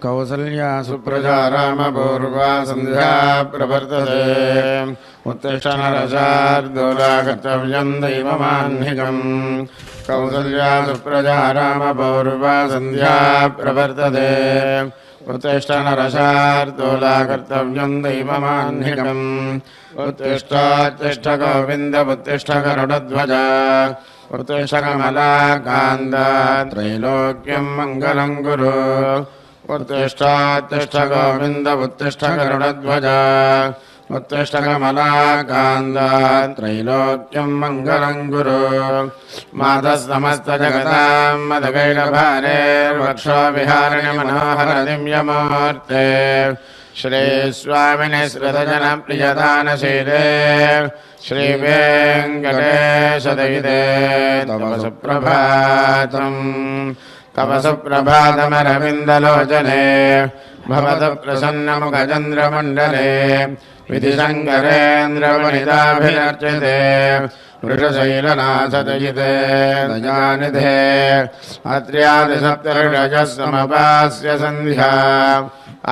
कौसल्या सुप्रजा रामपूर्वा सन्ध्या प्रवर्तते उत्तिष्ठ नरशार्दूला कर्तव्यं दैवमाह्निकम् कौसल्या सुप्रजा रामपूर्वा सन्ध्या प्रवर्तते उत्तिष्ठ नरशार्दूला कर्तव्यं दैवमाह्निकम् उत्तिष्ठ गोविन्द उत्तिष्ठ गरुडध्वज उत्तिष्ठ कमलाकान्त त्रैलोक्यं मङ्गलं कुरु उत्तिष्ठ गोविन्द उत्तिष्ठ गरुडध्वज उत्तिष्ठ कमलाकान्त त्रैलोक्यं मङ्गलं कुरु मातः समस्तजगतां मदगैरभारेर्वक्षो विहारिणि मनोहर दिव्यमूर्ते श्री स्वामिने श्रुतजनप्रियदानशीले श्री वेङ्कटेशदयिते तव सुप्रभातम् तव सुप्रभातमरविन्दलोचने भवतु प्रसन्नमुखचन्द्रमण्डले विधिशङ्करेन्द्रवनिताभिरर्चिते वृषशैलनाथदयिते दयानिधे अत्र्यादिसप्तऋषजः समपास्य सन्ध्या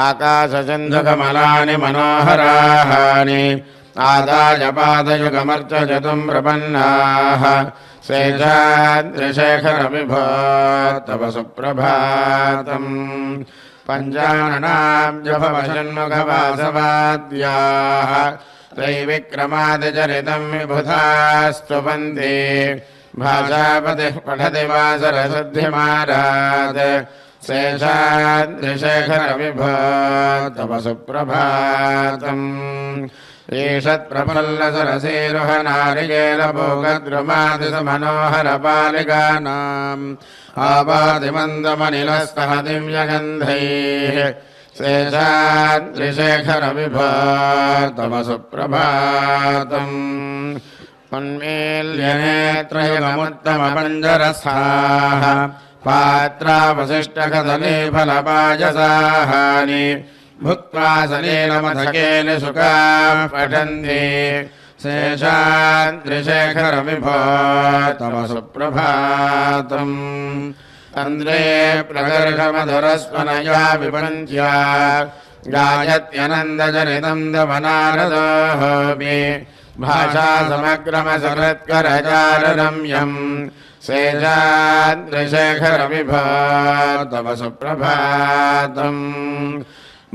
आकाशचन्द्रकमलानि मनोहराणि आदाय पादयुगमर्चयितुं प्रपन्नाः शेषाद्रिशेखरविभो तव सुप्रभातम् पञ्चाननाब्जभवषण्मुखवासवाद्याः त्रैविक्रमादिचरितं विबुधास्तुवन्ति भाषापतिः पठति वा सरस्वतीमारात् शेषाद्रिशेखरविभो तव सुप्रभातम् ईषत्प्रफुल्लसरसीरुहनारिकेलभोगद्रुमादिसमनोहरपालिकानाम् आपादिमन्दमनिलस्तः दिव्यगन्धैः शेषाद्रिशेखरविभो तव सुप्रभातम् उन्मील्यनेत्रयुगमुत्तमपञ्जरस्थाः पात्रावशिष्टकदलीफलपायसाहानि भुक्त्वा सलीलमथकेन सुखाः पठन्ति शेषाद्रिशेखरविभो तव सुप्रभातम् तन्द्रे प्रकर्षमधुरस्वनया विपञ्च्या गायत्यनन्दचरितं दवनारदोऽपि भाषासमग्रमशरत्करचाररम्यम् शेषाद्रिशेखरविभो तव सुप्रभातम्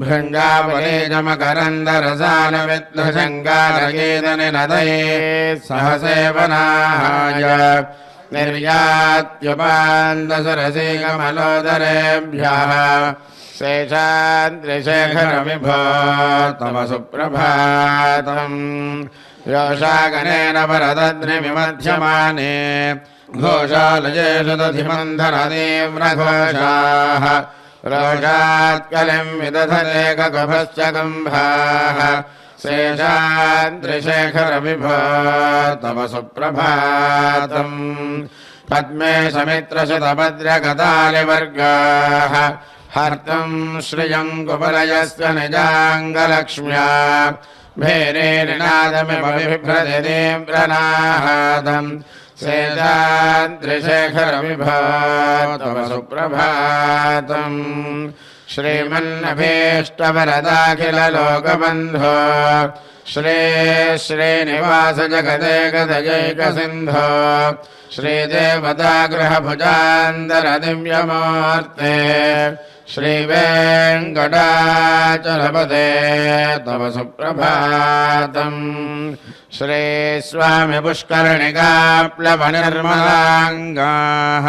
भृङ्गावलेजमकरन्दरसानविद्वशङ्गारगीतनिनदैः सह सेवनाय निर्यात्युपान्दसरसीकमलोदरेभ्यः शेषाद्रिशेखरविभो तव सुप्रभातम् योषागणेन वरदद्रिविमध्यमाने घोषालयेषु दधिमन्थनतीव्रघोषाः रोषात्कलिं विदधते ककुभश्च कुम्भाः शेषाद्रिशेखरविभो तव सुप्रभातम् पद्मे समित्रशतभद्रकदालिवर्गाः हर्तुं श्रियं कुवलयस्य निजाङ्गलक्ष्म्या भेरेरिनादमिव बिभ्रति तीव्रनादम् शेषाद्रिशेखरविभो तव सुप्रभातम् श्रीमन्नभीष्टवरदाखिललोकबन्धो श्रीनिवास जगदेकदयैकसिन्धो श्रीदेवतागृहभुजान्तरदिव्यमूर्ते श्रीवेङ्कटाचलपते तव सुप्रभातम् श्रीस्वामिपुष्करणिकाप्लवनिर्मलाङ्गाः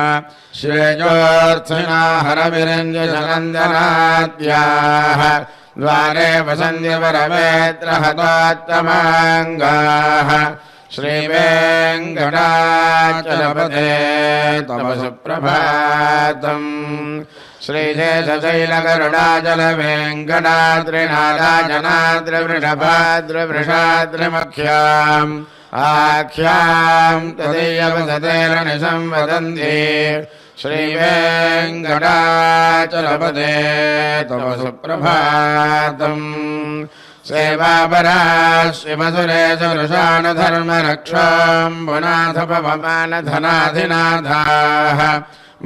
श्रेयोऽर्थिना हरविरञ्जनन्दनाद्याः द्वारे वसन्ति वरवेत्रहतोत्तमाङ्गाः श्रीवेङ्कटाचलपते तव सुप्रभातम् श्रीशैलगरुडाचलवेङ्कटाद्रिनादाजनाद्रिवृषभाद्रिवृषाद्रिमख्याम् आख्यां तदीयवसतेरनिशं वदन्ति श्रीवेङ्कटाचलपते तव सुप्रभातम् सेवापराः शिवसुरेशरुषाणधर्मरक्षाम्बुनाथपवमानधनाधिनाथाः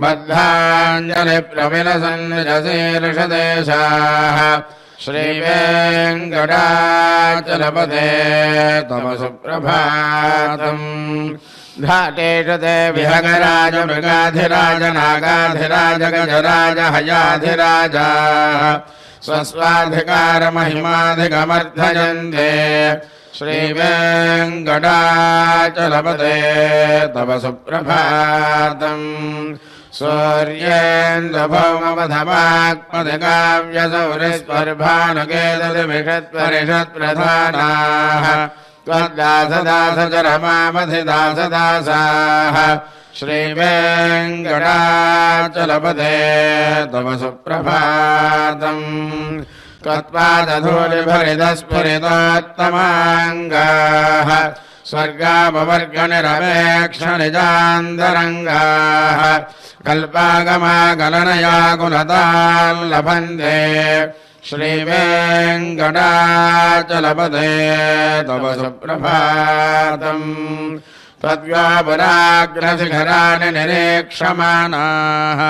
बद्धाञ्जलिप्रविलसन्निजशीर्षदेशाः श्रीवेङ्कटाचलपते तव सुप्रभातम् घाटेषु ते विहगराज मृगाधिराज नागाधिराज गजराज हयाधिराज स्वस्वाधिकारमहिमाधिकमर्थयन्ते श्रीवेङ्कटाचलपते तव सुप्रभातम् सूर्येन्द्रभौमवधवाक्पदिकाव्यसौरिस्पर्भानुकेतुर्विषत्परिषत्प्रधानाः त्वद्दासदासचरमामधिदासदासाः श्रीवेङ्कटाचलपते तव सुप्रभातम् त्वत्पादधूलिभरितस्फुरितोत्तमाङ्गाः स्वर्गापवर्गनिरपेक्षनिजान्तरङ्गाः कल्पागमाकलनया कुलताल्लभन्ते श्रीवेङ्कटाचलपते तव सुप्रभातम् त्वद्व्यापुराग्रशिखराणि निरीक्षमाणाः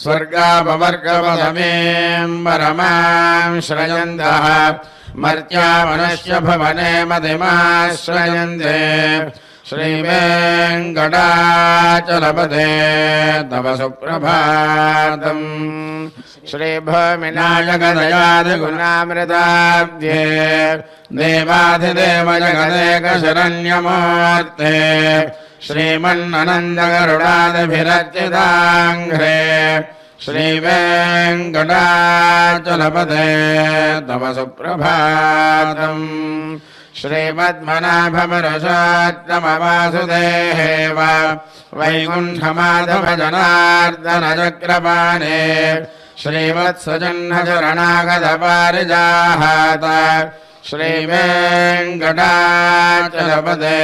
स्वर्गापवर्गपदमेम्बरमां श्रयन्तः मर्त्या मनुष्य भवने मतिमाश्रयन्ते श्रीवेङ्कटाचलपते तव सुप्रभातम् श्रीभूमिनायकदयादिगुणामृताब्ध्ये देवाधिदेव जगदेकशरण्यमूर्ते श्रीमन्ननन्दगरुडादिभिरर्चिताङ्घ्रे श्रीवेङ्कटाचलपते तव सुप्रभातम् श्रीमद्मनाभमरुषोत्तमवासुदेव वैकुण्ठमाधवजनार्दनचक्रपाणे श्रीवत्सजह्नचरणागतपारिजाहात श्रीवेङ्कटाचलपते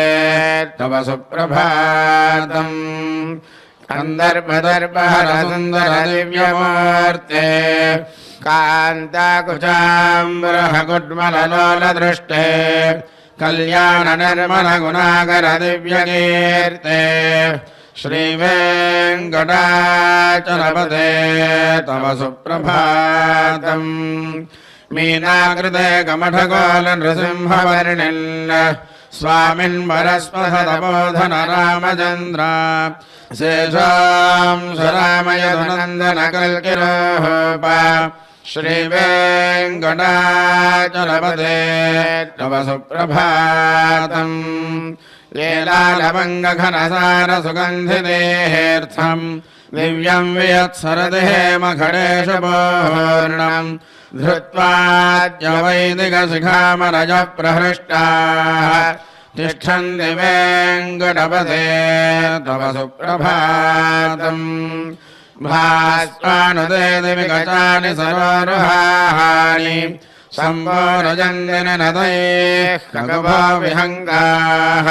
तव सुप्रभातम् कन्दर्पदर्पहरसुन्दरदिव्यमूर्ते कान्ताकुचाम्बरहकुड्मललोलदृष्टे कल्याणनिर्मलगुणाकरदिव्यकीर्ते श्रीवेङ्कटाचलपते तव सुप्रभातम् मीनाकृते कमठकोलनृसिंहवर्णिन् स्वामिन्वरस्पथतपोधन रामचन्द्र शेषां सुरामयदुनन्दनकल्किरोप श्रीवेङ्कटाचलपते तव सुप्रभातम् येलालभङ्गघनसारसुगन्धिदेहेऽर्थम् दिव्यं वियत्सरदेहेमखडेषु पूर्णम् धृत्वाद्यवैदिकशिखामरजः प्रहृष्टाः तिष्ठन्ति वेङ्कटपते तव सुप्रभातम् भास्वानुदे दिविगतानि सरोरुहाणि सम्भोरजन्दिननदैः खगवो विहङ्गाः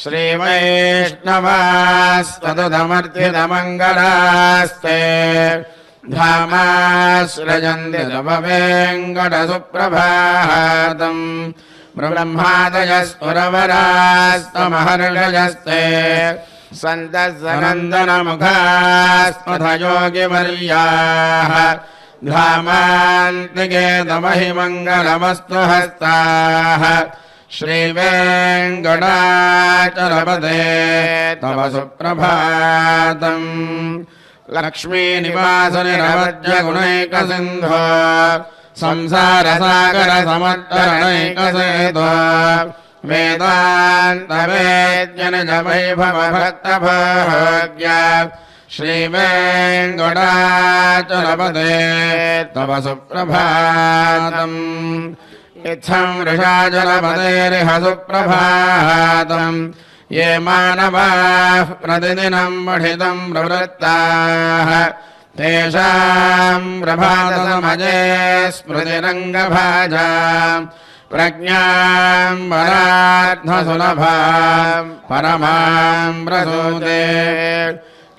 श्रीवैष्णवास्त्वदुदमर्थितमङ्गलास्ते धामाश्रयन्ति तव वेङ्कटसुप्रभातम् ब्रह्मादयस्पुरवरास्तमहर्षयस्ते सन्तः सनन्दनमुखास्मथयोगिवर्याः धामान्तिके तमहिमङ्गलमस्तु हस्ताः श्रीवेङ्कटाचलपते तव सुप्रभातम् लक्ष्मीनिवासनिरवज्यगुणैकसिन्धो संसारसागरसमुत्तरणैकसेतो वेदान्तवेद्यनिजवैभवभक्तभोग्य श्रीवेङ्कटाचलपते तव सुप्रभातम् इत्थं वृषाचलपतेरिह सुप्रभातम् ये मानवाः प्रतिदिनं पठितं प्रवृत्ताः तेषां प्रभातसमये स्मृतिरङ्गभाजां प्रज्ञां वरार्थसुलभां परमां प्रसूते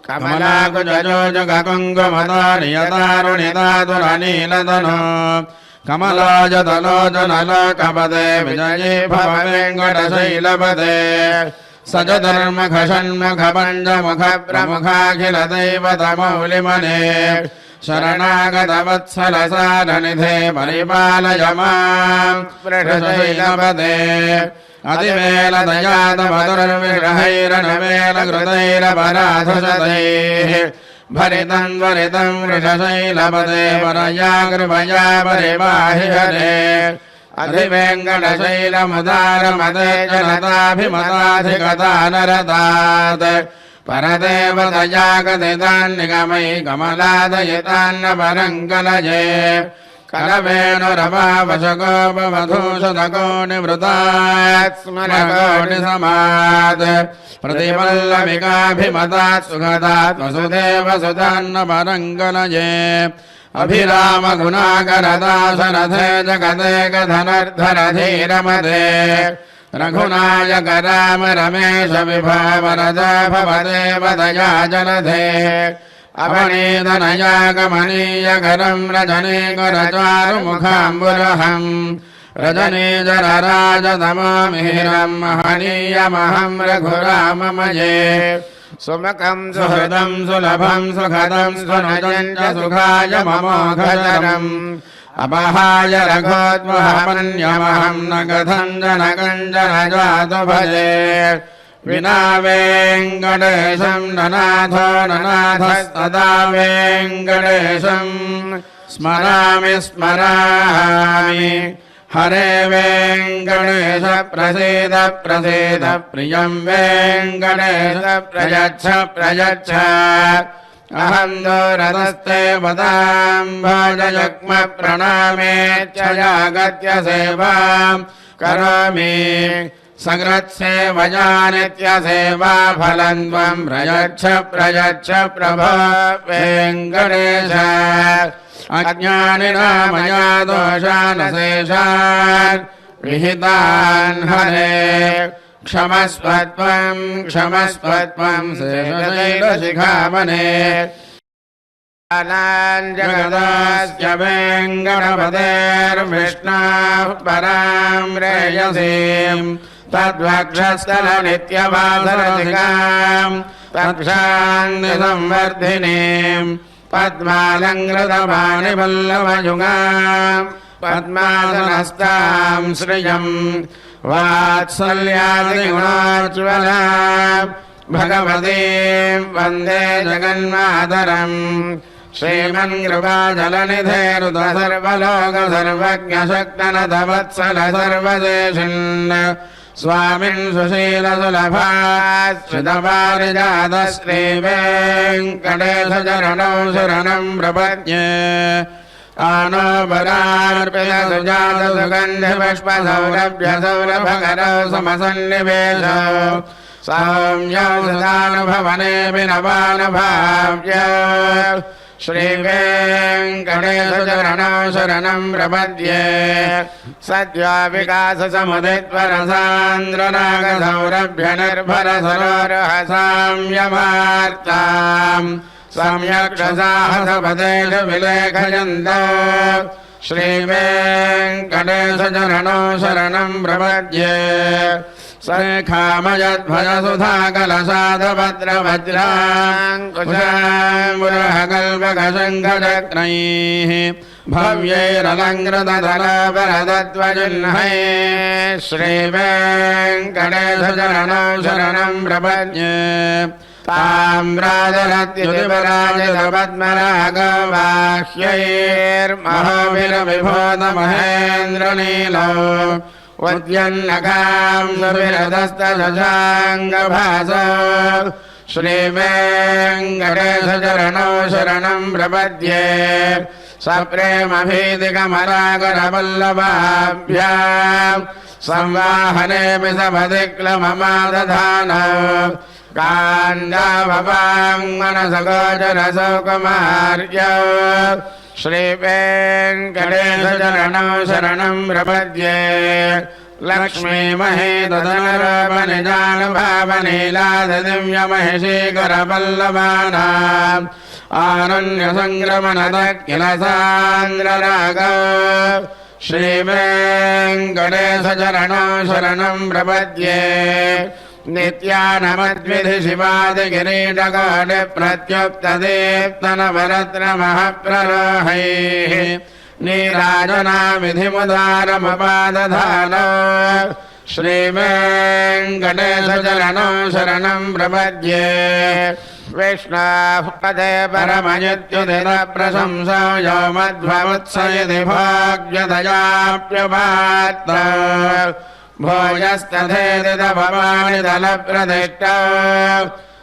कमलाकुजोजुगकुङ्कुमतो नियतारुणितातुरनीलतनो कमलाजतलोचनलोकपदे विजये भव वेङ्कटशैलपदे स च धर्मखषण्मुखपञ्चमुखप्रमुखाखिलदैवतमौलिमने शरणागतवत्सलसारनिधे परिपालय मां वृषशैलपदे अतिवेलदयातमधुर्विग्रहैरनवेलकृतैरपराधशतैः भरितं वरितं वृषशैलपदे परया कृपया परिपाहि हरे अधिवेङ्कटशैलमुदारमदे जनताभिमताधिगता नरतात् परदेवतया गदितान्निगमयि कमलादयितान्न परङ्कलये कलवेणुरमावशकोपवधूषदको निवृतात् स्मरकोटिसमात् प्रतिपल्लविकाभिमतात् सुखदात् वसुदेव सुतान्न परङ्कलये अभिरामगुणाकरदाशरथे जगदेकधनर्धरधीरमदे रघुनायक राम रमेश विभावरद भवदेवदया जलधे अवनीतनयागमनीयकरं रजनीकरचारुमुखाम्बुरहं रजनीजरराजतमोमिहिरं महनीयमहं रघुराममये सुमकं सुहृदं सुलभं सुखदं स्वनुजं च सुखाय ममोघचरम् अपहाय रघोत्महमन्यमहं न कथं जनकञ्जन जातु भजे विना वेङ्कटेशं ननाथो ननाथस्तदा वेङ्कटेशं स्मरामि स्मरामि हरे वेङ्कटेश प्रसीद प्रसीद प्रियं वेङ्कटेश प्रयच्छ प्रयच्छ अहं दूरतस्ते वदां भजयक्म प्रणामेच्छयागत्य सेवां करोमि सकृत्सेवया नित्यसेवा फलं त्वं प्रयच्छ प्रयच्छ प्रभो वेङ्कटेश अज्ञानिना मया दोषानशेषान् विहितान् हरे क्षमस्वत्वं शेषशैलशिखामणे जगदास्य वेङ्कटपतेर्विष्णाः परां रेयसीं तद्वक्षस्थलनित्यवासरसिकां तत्क्षान्निसंवर्धिनीं पद्मालङ्कृतपाणिपल्लवयुगां पद्मासनस्तां श्रियं वात्सल्यादिगुणोज्ज्वलां भगवतीं वन्दे जगन्मातरम् श्रीमन्कृपाजलनिधेरुत सर्वलोक सर्वज्ञशक्तनतवत्सल सर्वदेशिन् स्वामिन् सुशीलसुलभाश्रितपारिजात श्रीवेङ्कटेशचरणौ शरणं प्रपद्ये आनो परार्पितसुजातसुगन्धिपुष्पसौरभ्यसौरभकरौ समसन्निवेशौ सौम्यौ सदानुभवनेऽपि नवानुभाव्यौ श्रीवेङ्कटेशचरणौ शरणं प्रपद्ये सद्यो विकाससमुदित्वरसान्द्रनागसौरभ्यनिर्भरसरोरहसाम्यमार्ताम् सम्यक् विलेखयन्तौ श्रीवेङ्कटेशचरणौ शरणं प्रपद्ये सरेखामयध्वजसुधाकलशादभद्रवज्राङ्कुशाम्बुरहकल्पकशङ्खचक्रैः भव्यैरलङ्कृतधरापरदत्वजिह्नैः श्रीवेङ्कटेशचरणौ शरणं प्रपद्ये ताम्रादरत्युतिपराजितपद्मरागवाह्यैर्महोभिरविभूतमहेन्द्रनीलौ उद्यन्नकां सुविरदस्तशशाङ्गभासौ श्रीवेङ्कटेशचरणौ शरणं प्रपद्ये सप्रेमभीतिकमलाकरवल्लभाभ्यां संवाहनेऽपि सपदिक्लममादधानौ कान्दाभवाङ्मनसगोचरसौकुमार्यौ श्रीवेङ्कटेशचरणौ शरणं प्रपद्ये लक्ष्मीमहेतदनुरूपनिजानुभावनीलादिव्यमहिषीकरपल्लवानाम् आरण्यसङ्क्रमणदखिलसान्द्ररागौ श्रीवेङ्कटेशचरणौ शरणं प्रपद्ये नित्यानमद्विधि शिवादिगिरीटकोटि प्रत्युक्तदीप्तनवरत्नमःप्ररोहैः नीराजनाविधिमुदारमपादधानो श्रीवेङ्कटेशचरणौ शरणं प्रपद्ये विष्णोः पदे परमयुत्युदितप्रशंसो यो मध्ववत्सयति भोग्यदयाप्युपात्त भोजस्तथेदितभवानि दलप्रदिष्टौ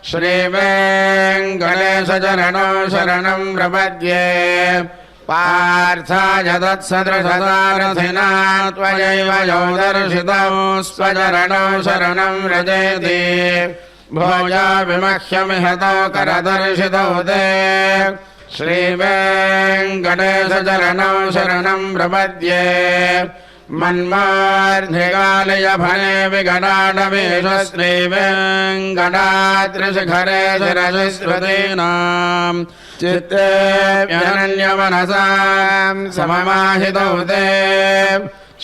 श्रीवेङ्कटेशचरणौ शरणं प्रपद्ये पार्थाय तत्सदृशसारथिना त्वयैव यो दर्शितौ स्वचरणौ शरणं व्रजेति भोजा विमह्यमिहतो करदर्शितौ ते श्रीवेङ्कटेशचरणौ शरणं प्रपद्ये मन्मार्धिकालयभने विकटाटवेश श्रीवेङ्कटाद्रिशिखरे शिरसिस्मृतीनां चित्तेऽप्यनन्यमनसां सममाहितौ ते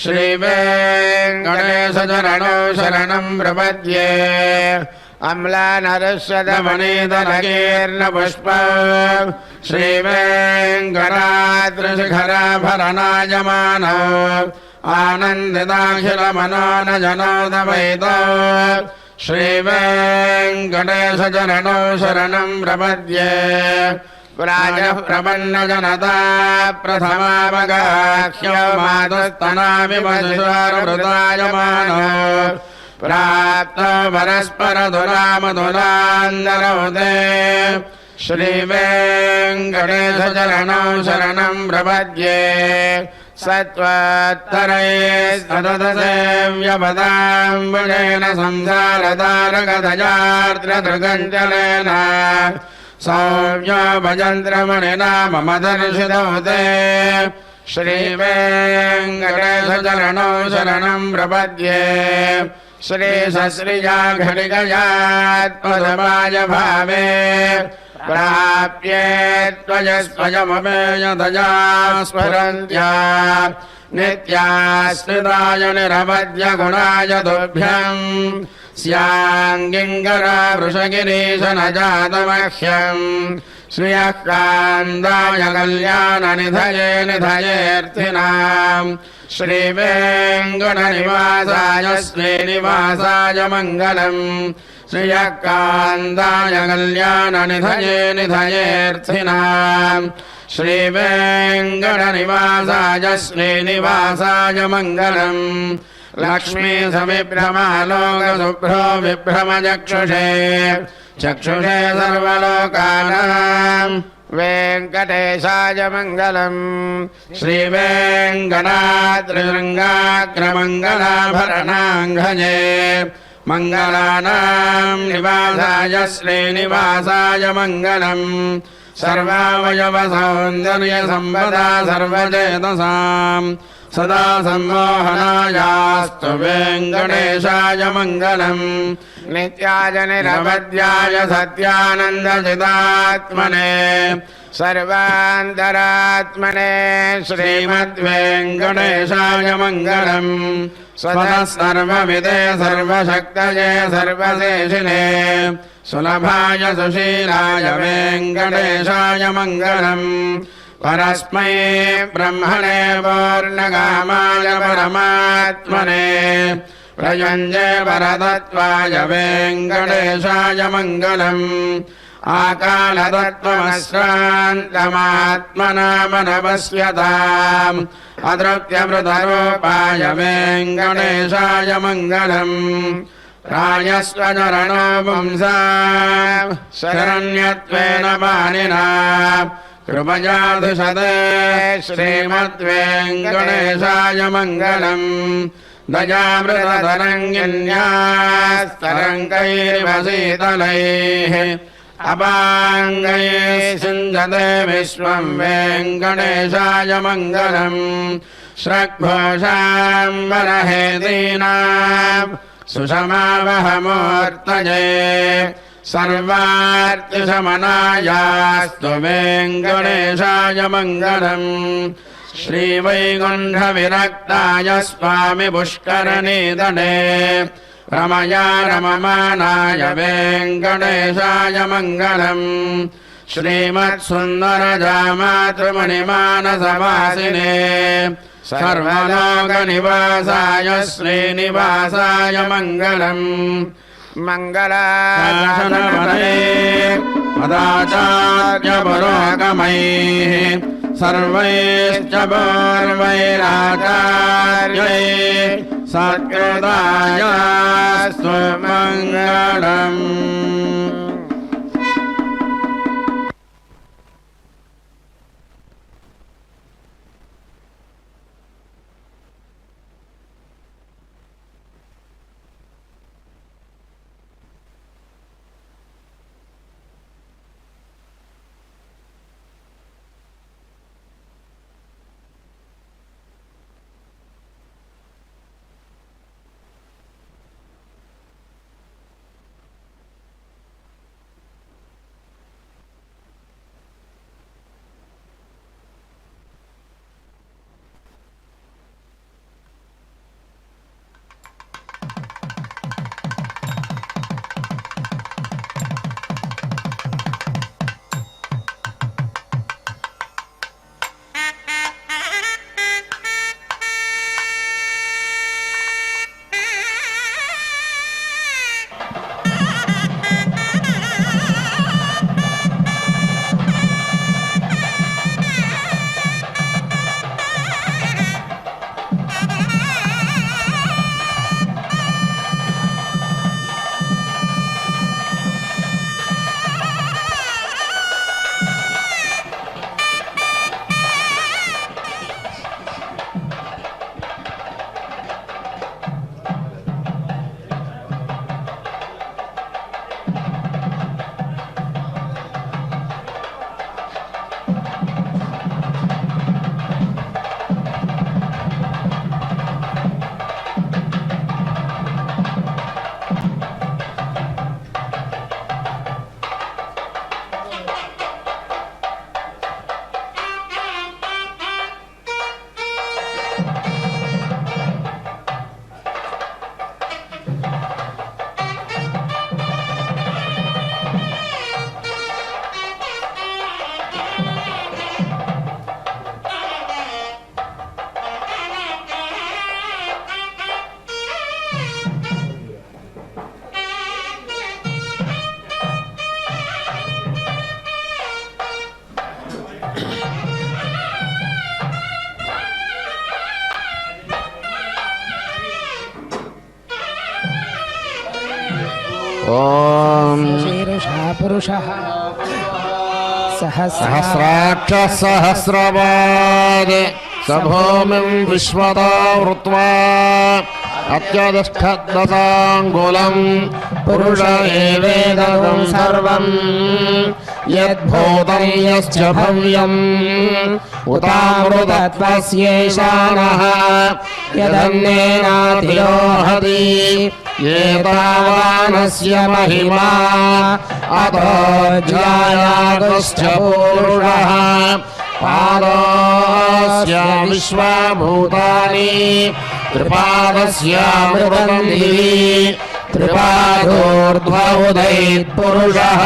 श्रीवेङ्कटेशचरणौ शरणं प्रपद्ये अम्लानरुष्यदमणितरकीर्णपुष्प श्रीवेङ्कटाद्रिशिखराभरणायमानौ आनन्दिताखिलमनोनजनोदवैतो श्रीवेङ्कटेशचरणौ शरणं प्रपद्ये प्राजः प्रपन्नजनता प्रथमावगाह्यो मातुस्तनामिमधुषारभृतायमानो प्राप्तो परस्परधुरामधुरान्दरौ ते श्रीवेङ्कटेशचरणौ शरणं प्रपद्ये सत्त्वत्तरैस्तदसेव्यपदाम्बुजेन संसारतारकदयार्द्रदृगञ्जलेन सौम्यो भजन्त्रमणिना मम दर्शितौ ते श्रीवेङ्कटेशचरणौ शरणं प्रपद्ये श्रीसश्रिया घटिकयात्मसमाय भावे प्राप्ये त्वजस्वयममेयतया स्मरन्त्या नित्याश्रिताय निरवद्यगुणाय तुभ्यं स्याङ्गिङ्गरा वृषगिरीशनजातमह्यं श्रियः कान्दाय कल्याणनिधये निधयेऽर्थिनां श्रीवेङ्कटनिवासाय श्रीनिवासाय मङ्गलम् श्रियः कान्दाय कल्याणनिधये निधयेऽर्थिनां श्रीवेङ्कटनिवासाय श्रीनिवासाय मङ्गलम् लक्ष्मी सविभ्रमालोकशुभ्रो विभ्रमचक्षुषे चक्षुषे सर्वलोकानां वेङ्कटेशाय मङ्गलम् श्रीवेङ्कटाद्रिशृङ्गाग्रमङ्गलाभरणाङ्घ्ये मङ्गलानां निवासाय श्रीनिवासाय मङ्गलम् सर्वावयवसौन्दर्यसम्पदा सर्वचेतसां सदा सम्मोहनायास्तु वेङ्कटेशाय मङ्गलम् नित्याय निरवध्याय सत्यानन्दचिदात्मने सर्वान्तरात्मने श्रीमद्वेङ्कटेशाय मङ्गलम् स्वतः सर्वविदे सर्वशक्तये सर्वशेषिने सुलभाय सुशीलाय वेङ्कटेशाय मङ्गलम् परस्मै ब्रह्मणे पूर्णकामाय परमात्मने प्रयुञ्जे परतत्त्वाय वेङ्कटेशाय मङ्गलम् आकालतत्त्वमश्रान्तमात्मनामनपश्यताम् अतृप्त्यमृतरूपाय वेङ्कटेशाय मङ्गलम् रायस्वचरणो पुंसा शरण्यत्वेन पाणिना कृपयाधिषते श्रीमद्वेङ्कटेशाय मङ्गलम् दयामृततरङ्गिन्यास्तरङ्गैरिव शीतलैः अपाङ्गैः सिञ्चते विश्वं वेङ्कटेशाय मङ्गलम् श्रग्घोषाम्बरहेतीनां सुषमावहमूर्तये सर्वार्तिशमनायास्तु वेङ्कटेशाय मङ्गलम् श्रीवैकुण्ठविरक्ताय स्वामि पुष्करनिधने रमया रममानाय वेङ्कटेशाय मङ्गलम् श्रीमत्सुन्दरजामातृमणिमानसवासिने सर्वलोकनिवासाय श्रीनिवासाय मङ्गलम् मङ्गलाशासनपदे मदाचार्यपुरोगमैः सर्वैश्च पूर्वैराचार्यैः सत्कृतायास्तु मङ्गलम्। ओम शीर्षः पुरुषः सहस्राक्षः सहस्रपाद स भूमिं विश्वतो वृत्वा अत्यधिष्ठद्दशाङ्गुलं पुरुष एवेदं सर्वं यद्भूतं यश्च भव्यम् उतामृतत्वस्यैशानः यदन्येनातिरोहति एतावानस्य महिमा अतो ज्ञायागश्च पूरुषः पादस्य विश्वभूतानि त्रिपादस्यामृतन्दिः त्रिपादोर्ध्व उदयत्पुरुषः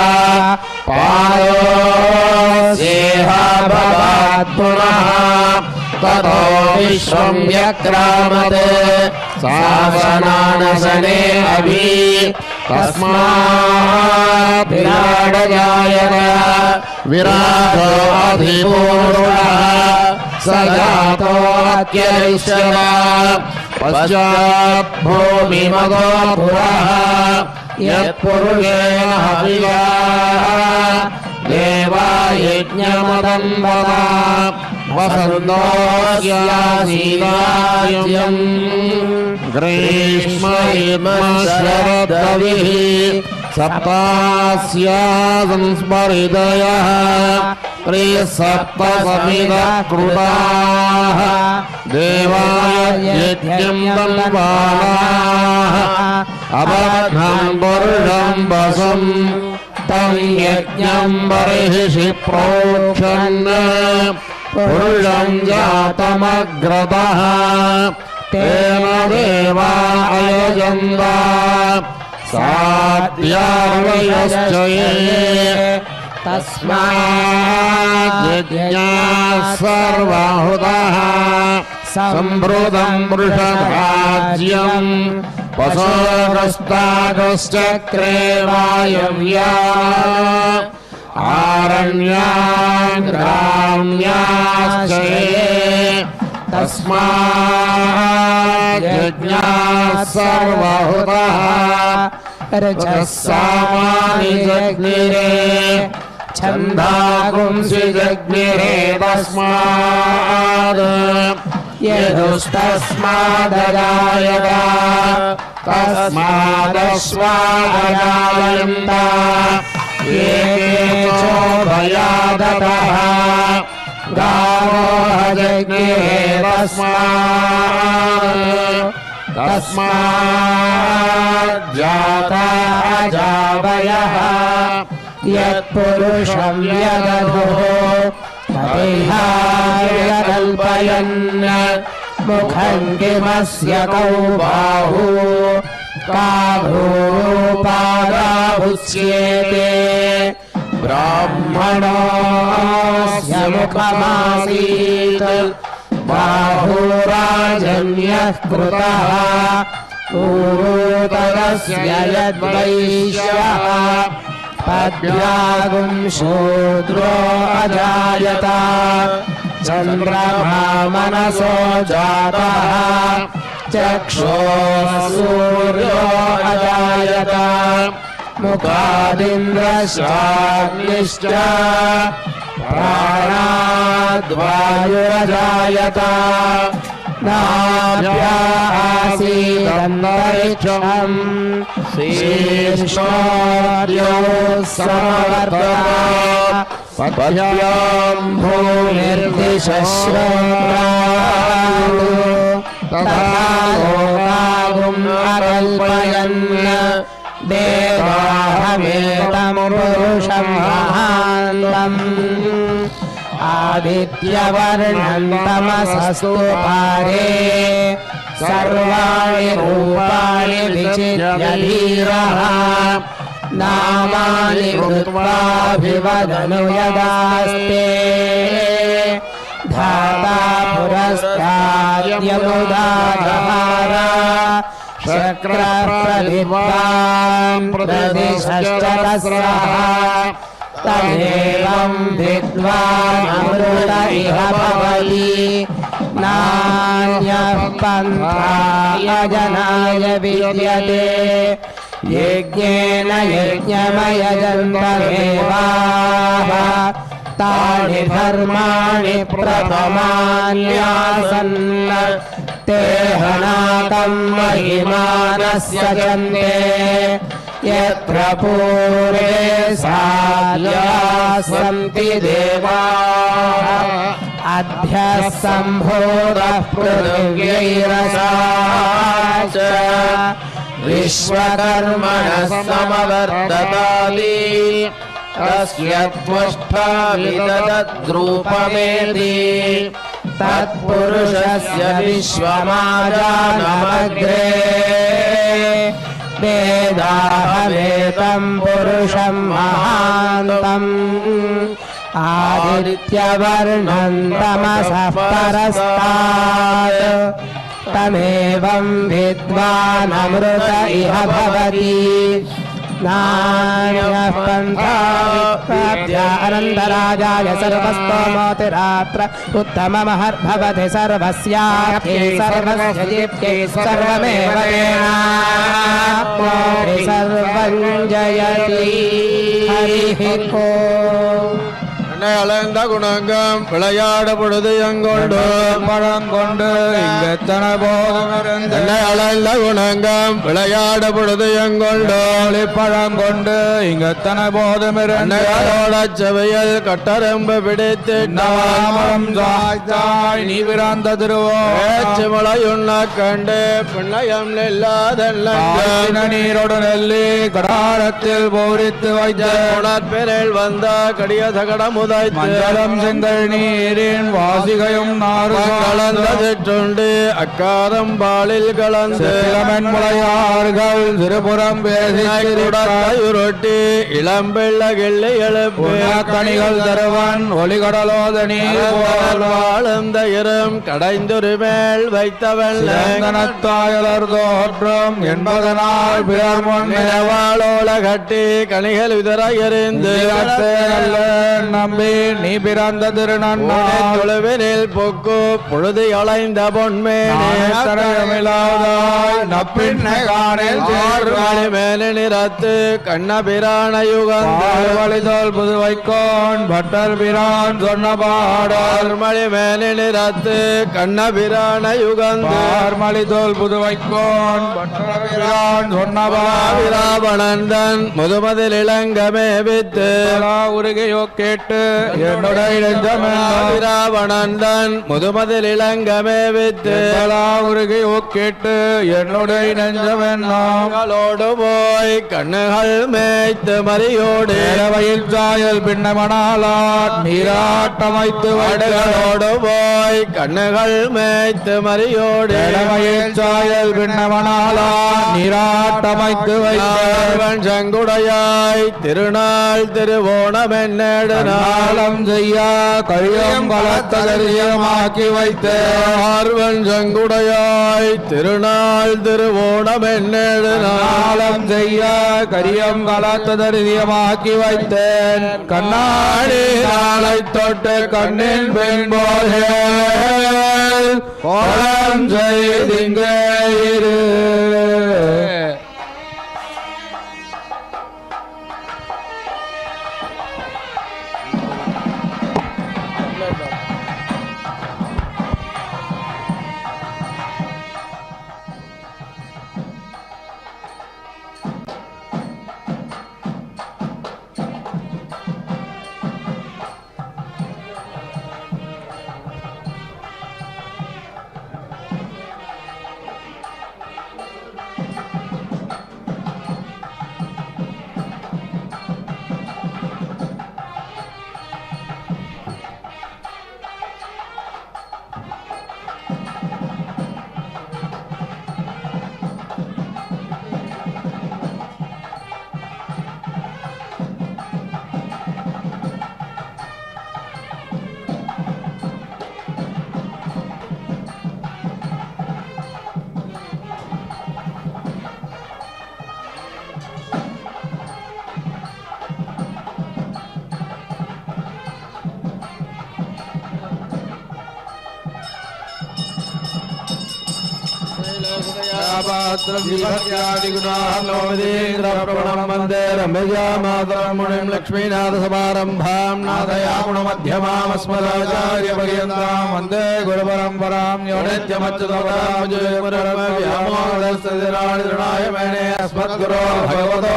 पादोऽस्येह भवात् पुनः ततो विश्वं व्यक्रामत् शासनानशने अभि तस्मात् विराडजायत विराटो अधिपूरुषः स जातो अत्यरिष्यत पश्चात् भूमिमतो पुरः यत्पुरुषेण हविषा देवा यज्ञमदन्वता वसन्तोऽस्यासीनायम् ग्रीष्मशरदविः सप्तास्यासंस्मरितयः त्रिसप्तसमितः कृताः देवाय यज्ञं तन्वानाः अबध्नं पुरुषं वसं तं यज्ञं बर्हिषि प्रोक्षन् पुरुषं जातमग्रतः तेन देवा अयजन्त साध्यार्वयश्च ये तस्माज्जज्ञाः सर्वहुतः सम्भृतं वृषभाज्यम् पशोरस्तागश्चक्रे वायव्या आरण्याग्राम्याश्च ये तस्माज्जज्ञाः सर्वहुतः रजः सामानि जग्निरे छन्दागुंसि जग्निरे तस्माद् यदुस्तस्मादजायत तस्मादश्वादजायन्त ये चोभयादतः गावो जग्निरे तस्माज्जाता अजावयः यत्पुरुषं यदधुः तदेहायकल्पयन् मुखं किमस्य कौ बाहु का भूपादाहुष्येते ब्राह्मणोऽस्य मुखमासीत् बाहुराजन्यः कृतः पूर्वतरस्य यद्वैश्यः पद्यागुं शूद्रो अजायत चन्द्रमा मनसो जातः चक्षुः सूर्यो अजायत मुखादिन्द्रश्चाग्निश्च प्राणाद्वायुरजायत नाभ्यासीदन्तरिक्षम् शीर्षोऽर्यो समवर्तत पद्भ्यां भूमिर्दिशश्रोत्रादु तथा लोकागुम् अकल्पयन् देवाहमेतं पुरुषं महान्तम् आदित्यवर्णं तमसस्तु पारे सर्वाणि रूपाणि विचित्य धीरः नामानि कृत्वाभिवदनु यदास्ते धाता पुरस्ताद्यमुदाधार शक्रप्रदिवां प्रदिशश्च तस्रः तमेवं विद्वानमृत इह भवति नान्यः पन्था यजनाय विद्यते यज्ञेन यज्ञमयजन्त देवाः तानि धर्माणि प्रथमान्यासन् ते हनातं महिमानस्य जन्ते यत्र पूर्वे साध्याः सन्ति देवाः अध्यः सम्भूतः पृथिव्यैरसा च विश्वकर्मणः समवर्तताली तस्य त्वष्टाविदधद्रूपमेति तत्पुरुषस्य विश्वमाजानमग्रे वेदाहमेतं पुरुषं महान्तम् आदित्यवर्णं तमसः परस्तात् तमेवं विद्वानमृत इह भवति नान्यः पन्था अनन्तराजाय सर्वस्तोमोतिरात्र उत्तममहर्भवति सर्वस्याख्ये सर्वस्य दीप्त्यै सर्वमेव तेनाप्नोति सर्वं जयति हरिः ओम् அளந்த குணங்கம் விளையாட பொழுது எங்கொண்டு பழங்கொண்டு இங்கத்தன போதமிருந்து அளந்த குணங்கம் விளையாட பொழுது எங்கொண்டு பழங்கொண்டு இங்கத்தன போதமிருந்து செவையல் கட்டரம்பு பிடித்து நாமம் தாய் நீ பிறந்த திருவோச்சுமலையுண்ண கண்டு பின்னயம் இல்லாதல்ல நீரோடு நெல்லி கடாரத்தில் போரித்து வைத்த உணர்பெரில் வந்த கடிய சகடமுத புதைத்து மஞ்சளம் செங்கல் நீரின் வாசிகையும் நாறு கலந்த சிற்றுண்டு அக்காரம் பாலில் கலந்து இளமன் முளையார்கள் திருப்புறம் பேசி உருட்டி இளம்பிள்ள கிள்ளி எழுப்பு கனிகள் தருவன் ஒளிகடலோத நீர் வாழும் தயிரும் கடைந்தொரு மேல் வைத்தவள் தாயலர் தோற்றம் என்பதனால் பிறர் முன் வாழோல கட்டி கனிகள் விதற எறிந்து நம்பி நீ பிறந்த திருநன்னாள் தொழுவினில் பொக்கு பொழுது அலைந்த பொன்மேனிலாதாய் நப்பின்னை காணில் மேல நிறத்து கண்ணபிரான வழிதோல் புதுவைக்கோன் பட்டர் பிரான் சொன்ன பாடல் மணி மேல நிறத்து கண்ணபிரான மலி தோல் புதுவைக்கோன் பட்டர் பிரான் சொன்ன விராவணந்தன் முதுமதில் இளங்கமே வித்து உருகையோ கேட்டு என்னுடைய விராவணந்தன் முதுமதில் இளங்கமே வித்து உருகையோ கேட்டு என்னுடைய நெஞ்சமென்னோடு போய் கண்ணுகள் மேய்த்து மறியோடு வயில் சாயல் பின்னமனாலாட் நீராட்டமைத்து வடுகளோடு போய் கண்ணுகள் மேய்த்து மறியோடு வயில் சாயல் பின்னமனாலாட் நீராட்டமைத்து வைத்தவன் செங்குடையாய் திருநாள் திருவோணம் என்னேடு நாளம் செய்ய கழியம் கலத்தகரியமாக்கி வைத்த ஆர்வன் செங்குடையாய் திருநாள் திருவோணம் என்னேடு நாளம் செய்ய கரியம் கலத்ததரியமாக்கி வைத்தேன் கண்ணாடி நாளை தொட்டு கண்ணின் பெண்போதே கோலம் செய்திங்கே இரு लक्ष्मीनाथ समारंभां नादयामुणमध्यमामस्मदाचार्य पर्यन्तां वन्दे गुरुपरम्परां यो नित्यमच्युतपदाय मेने अस्मद्गुरो भगवतो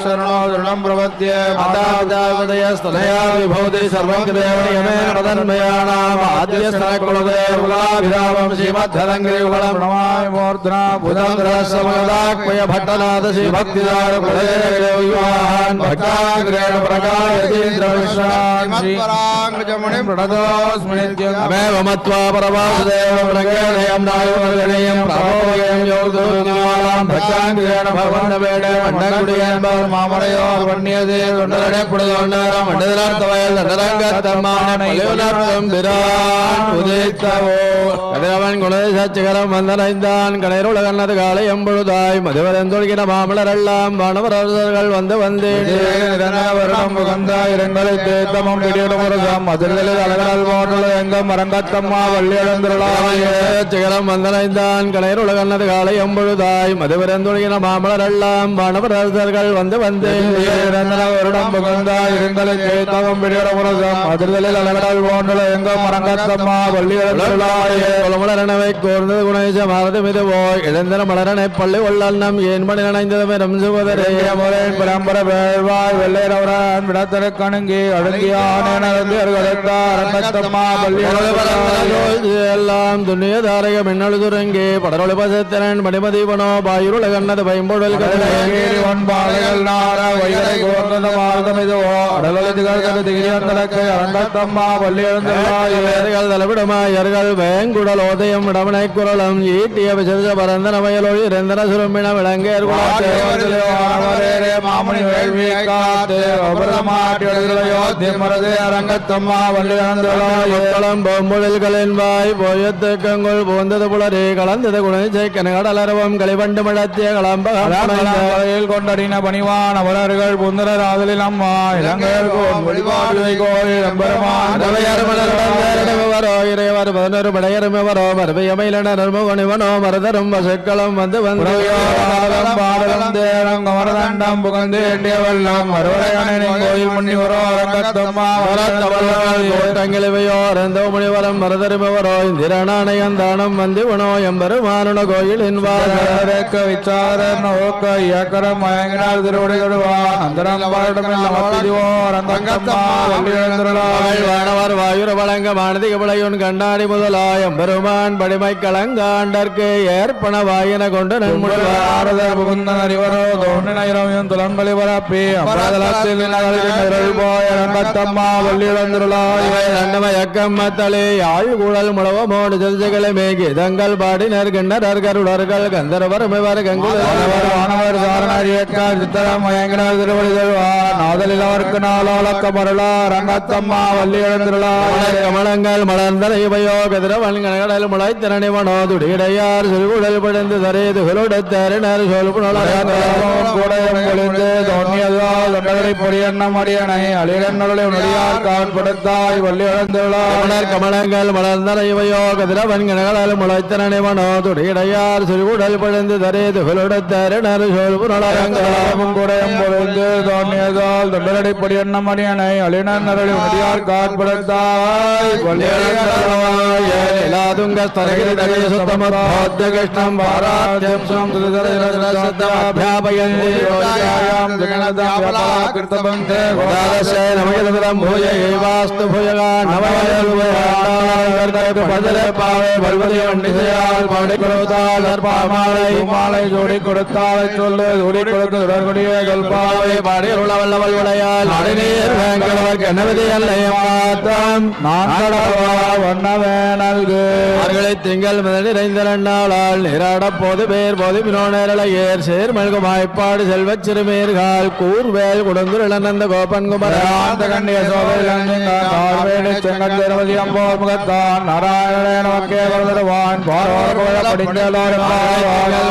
शरणो दृढं प्रपद्ये मातापितादयस्तनया विभूति सर्वं देवनियमेन मदन्मयानाम् आद्यस्थनकुलदेवकुलाभिरामं श्रीमद्धरङ्गिरिकुलं प्रणमामि मूर्ध्ना भूतन्द्रसमगदाक्मय भट्टनाथ श्रीभक्तिदार कुलदेवयुवान् भक्ताग्रेण प्रकाशतीन्द्रविश्रान्तिमत्पराङ्गजमुनिं प्रणतोऽस्मिनित्यमेव मत्वा परवासुदेव प्रगणयं नायुर्गणयं प्रभोगं योगदूर्निवालां भक्ताग्रेण भगवन्नवेडे मण्डकुडियन्बर मामरयोर् वन्यदे தொண்டரடே புடதொண்டர மண்டதரார்த்தவயல் தண்டரங்கத்தம்மான பலியுணர்த்தும் பிரான் உதித்தவோ கதிரவன் குணதேசச்சிகரம் வந்தனைந்தான் கடைருள கண்ணது காலை எம்பொழுதாய் மதுவரந்தொழுகின மாமலரெல்லாம் வானவரர்கள் வந்து வருடம் புகந்த இரங்களை தேத்தமும் பிடியிடமுருகம் மதுரையில் அழகல் போன்றுள்ள எங்கும் மரங்கத்தம்மா வள்ளியழந்திருளாயே சிகரம் வந்தனைந்தான் கடைருள கண்ணது காலை எம்பொழுதாய் மதுவரந்தொழுகின மாமலரெல்லாம் வானவரர்கள் வந்து வருடம் புகந்த இரங்களை தேத்தமும் பிடியிடமுருகம் மதுரையில் அழகல் போன்றுள்ள எங்கும் மரங்கத்தம்மா வள்ளியழந்திருளாயே குலமுலரணவை கோர்ந்து குண மகேஷ மாரதமிது போய் இழந்தன மலரனை பள்ளி கொள்ளல் நம் ஏன் மணி நனைந்தது பெரும் சுகதரே பரம்பர பேழ்வாய் வெள்ளையரவரான் விடத்தரக்கணுங்கி அடங்கியானத்தம்மா பள்ளி எல்லாம் துண்ணிய தாரக மின்னழு துறங்கி படரொளி பசத்திரன் மணிமதீபனோ பாயுருள கண்ணது பயம்பொழல் பாலைகள் நார வைகரை கோர்ந்த மார்தமிதுவோ அடலொலிகள் திகிரியந்தலக்கை அரங்கத்தம்மா பள்ளி எழுந்தர்கள் தலைவிடமாயர்கள் வேங்குடல் ஓதயம் இடமனை குரலம் ஈட்டிய விசேஷ பரந்தன வயலொழி இறந்தன சுரும்பின விளங்கேர் மாமணி வேள்வி காத்து அபரமாட்டியோ அரங்கத்தம்மா வள்ளி களம் பொம்பொழில்களின் வாய் போயத்துக்கங்குள் போந்தது புலரே கலந்தது குணச்சை கனகடலரவம் களிவண்டு மழத்திய களம்பகையில் கொண்டடின பணிவான அவரர்கள் புந்தரர் ஆதலில் அம்மா இளங்கோர் வழிபாடு கோயில் வரோ இறைவர் 11 படையருமவரோ மரபையமையிலனர்முகணிவனோ மரதரும் வசக்களம் வந்து வந்து பாடலும் தேரம் கமரதண்டம் புகந்து எட்டிய வெள்ளம் மறுவரையனை கோயில் முன்னிவரோ அரங்கத்தம்மா கோட்டங்கிழிவையோ அரந்தோ முனிவரம் மரதருமவரோ இந்திரனானயந்தானம் வந்திவனோ எம்பெருமானுன கோயிலின் வாக்க விச்சார நோக்க இயக்கரம் மயங்கினார் திருவடிகொடுவான் அந்தரம் பாடமில்லோ அரங்கத்தம்மா வள்ளி எழுந்துள்ளாய் வானவர் வாயுர வழங்க மானதிக விளையுன் கண்டாடி முதலாயம் பெருமான் படிமை கலங்காண்டற்கு ஏற்பன வாயின கொண்டு நன்முடிவாரதர் புகுந்தன் அறிவரோ தோன்றினையும் துலன்களி வரப்பி அம்பலத்தில் போய் அரங்கத்தம்மா வள்ளி எழுந்துள்ளாய் நண்டமயக்கம் மத்தளே யாழ் கூழல் முழவமோடு செல்சைகளை மேகி தங்கள் பாடினர் கிண்ணறர் கருடர்கள் கந்தர்வர் மிவர் கங்குலவர் சாரணர் சித்தரம் மயங்கினார் திருவடி செல்வார் நாதலில் அவருக்கு நாளக்க மருளா அரங்கத்தம்மா வள்ளி எழுந்துள்ளாய் கமலங்கள் மலர்ந்தன இவையோ கதிரவன் கனகடல் முளைத்திறனிவனோ துடியடையார் சிறுகுடல் படைந்து தரேதுகளோடத்தரினர் சொல்புணர்ந்து தோன்றியதால் தொண்டரை பொடியண்ணம் அடியனை அழியனுடைய நொடியார் காண்படுத்தாய் வள்ளி எழுந்துள்ளார் கமலங்கள் மலர்ந்தன இவையோ கதிரவன் கனகடல் முளைத்திறனிவனோ துடியடையார் சிறுகுடல் படைந்து தரேதுகளோடத்தரினர் சொல்புணர்ந்து தோன்றியதால் தொண்டரை பொடியண்ணம் அடியனை அழியனுடைய நொடியார் காண்படுத்தாய் சுத்தமோத்கிருஷ்ணம் வாராத்யம் பூயவாஸ்து மாலை ஜோடி கொடுத்தாலை சொல்லு ஜோடி கொடுத்து தொடர்புடைய சொல்பாவை பாடியுள்ள வல்லவல் உடையால் கணவதி அல்லையம் அவர்களை திங்கள் நிறைந்தனால் நீராட போது பேர் போது பினோனேரள ஏர் சேர் மல்கும் வாய்ப்பாடு செல்வச் சிறுமீர்கள் கூர்வேல் குடங்குழந்த கோபன் குமராந்த கண்டிய சோதனை செங்கத்திருமதி அம்போர் முகத்தான் நாராயண நமக்கே வருவான்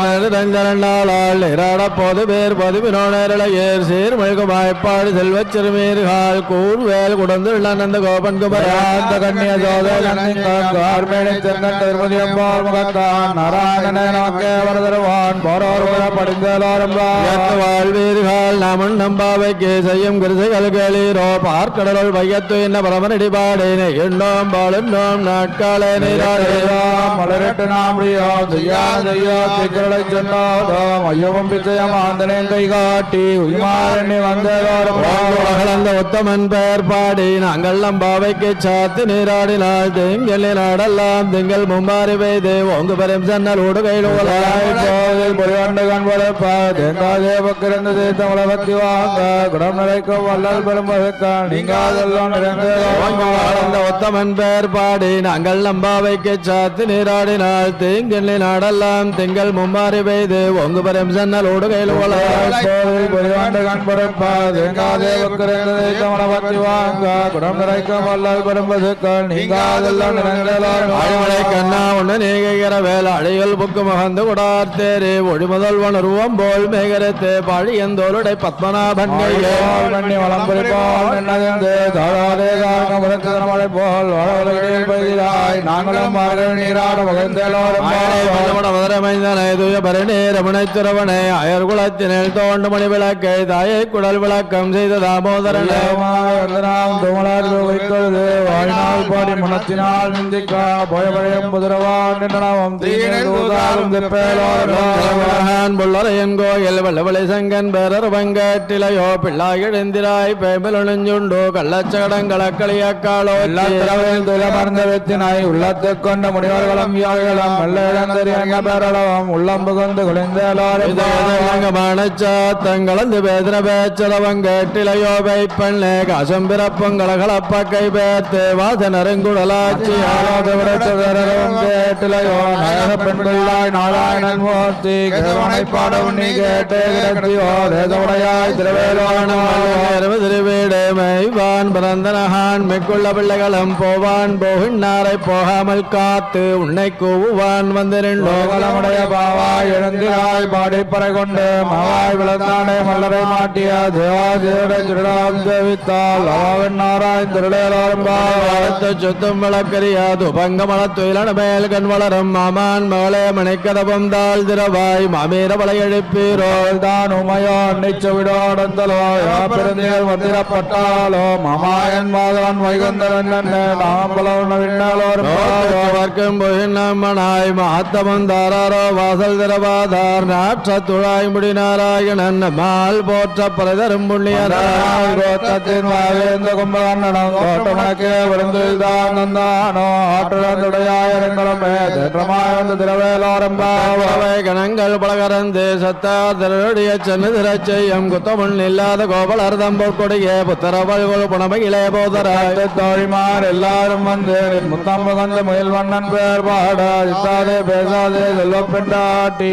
நிறைந்தனால் நீராட போது பேர் போது பினோனேரள ஏர் சேர் மல்கும் வாய்ப்பாடு செல்வச் சிறுமீர்கள் கூர்வேல் குடங்குழந்த கோபன் குமராந்த கண்ணிய சோதனை வாழ்வீர்கள் நாமன் நம்பாவைக்கு செய்யும் கிருசைகளீரோ பார்க்கடலுள் வையத்து என்ன பரமனடி பாடேனே எண்ணோம் பாலும் நாட்காலே மலரட்டு நாம் ஐயோம் பிச்சையம் ஆந்தனேன் கை காட்டி உயிமாறி வந்த உத்தமன் பெயர் பாடி நாங்கள் நம்பாவைக்கு சாத்து நீராடினால் திங்கள் நாடெல்லாம் திங்கள் மும்பாரி பெய்து உங்க பெரும் சன்னல் ஊடுகையில் பொறியாண்டு கண்படுப்பா தேங்காதே பக்கிருந்து தீர்த்த உலகத்தி வாங்க குடம் நிறைக்கும் வல்லல் பெரும்பதுக்கான் நீங்க அதெல்லாம் நிறைந்த உத்தமன் பெயர் பாடி நாங்கள் நம்பாவைக்கு சாத்து நீராடினால் திங்கள் நாடெல்லாம் திங்கள் மும்பாரி பெய்து உங்க பெரும் சன்னல் ஊடுகையில் பொறியாண்டு கண்படுப்பா தேங்காதே பக்கிருந்து தீர்த்த உலகத்தி வாங்க குடம் நிறைக்கும் வல்லல் பெரும்பதுக்கான் நீங்க அதெல்லாம் ஆழ்மலை கண்ணா உன்ன நீகிற வேல அழிகள் புக்கு மகந்து கொடார்த்தேரே ஒழி முதல்வன் உருவம் போல் மேகரத்தே பாழி எந்தோருடை பத்மநாபன் பண்ணி வளம்பரிப்பால் என்னதென்று தாழாதே காரணமலை போல் வளவலையாய் நாங்களும் நீராட மதுரமைந்தனை துய பரணி ரமணை துறவனை அயர்குலத்தினில் தோண்டு மணி விளக்கை தாயை குடல் விளக்கம் செய்த தாமோதரன் துமலார் வைக்கிறது வாயினால் பாடி மனத்தினால் நிந்திக்கா போயபழையும் புதிரவான் நின்றனவும் தீனில் தூதாலும் திப்பேலோரம் புள்ளரையன் கோயில் வெள்ளவளை சங்கன் பெறர் பங்கட்டிலையோ பிள்ளாய் எழுந்திராய் பேம்பலுண்டு கள்ளச்சடங்களக்களியக்காலோ துலமர்ந்த வெத்தினாய் உள்ளத்து கொண்ட முனிவர்களும் யோகிகளும் வெள்ளந்தறிய பேரளவும் உள்ளம் புகுந்து குளிந்தேலோரங்கமானச்சாத்தங்களந்து பேதன பேச்சலவங்கட்டிலையோ வைப்பண்ணே காசம் பிறப்பங்களகளப்பக்கை பேர்த்து வாசனருங்குடலாச்சி கேட்டிலையோ நாயக பெண் பிள்ளாய் நாராயணன் மூர்த்தி கிழவனை பாடவும் நீ கேட்டே கிடத்தியோ தேசமுடையாய் திருவேடு மைவான் பிறந்தனகான் மிக்குள்ள பிள்ளைகளும் போவான் போகின்றாரை போகாமல் காத்து உன்னை கூவுவான் வந்திருந்தோகலமுடைய பாவாய் எழுந்திராய் பாடிப்பறை கொண்டு மாவாய் விளந்தானே மல்லரை மாட்டிய தேவாதேவரை திருடாம் சேவித்தால் அவாவின் நாராயண் திருளேலோரும் சுத்தம் விளக்கறியாது பங்கமல துயிலன மேல் கண் வளரும் மாமான் மகளே மணிக்கதபம் தாழ் திரவாய் மாமீர வலை எழுப்பீரோல் தான் உமையோ நிச்சவிடோடந்தலோ பிறந்தேர் வந்திரப்பட்டாலோ மாமாயன் மாதவன் வைகந்தரன் நாம் பலவர்க்கும் புகின்னம்மனாய் மாத்தமன் தாராரோ வாசல் திரவாதார் நாற்றத்துழாய் முடி நாராயணன் மால் போற்ற பலதரும் புண்ணியராய் கோத்தத்தின் வாவேந்த கும்பகண்ணனம் கோட்டமணக்கே விருந்துதான் நந்தானோ ஆற்றுடையாயிரங்களுமே தேற்றமாய் வந்து திரவேலோரம் பாவை கணங்கள் பலகரந்து சத்தாதருடைய சென்னு திரச் செய்யும் குத்தமுன் இல்லாத கோபலர்தம் பொற்கொடிய புத்தரவல்கொள் புனமையிலே போதராய் தோழிமார் எல்லாரும் வந்து முத்தம் புகந்த முயல் வண்ணன் பேர் பாட இத்தாதே பேசாதே செல்வ பெண்டாட்டி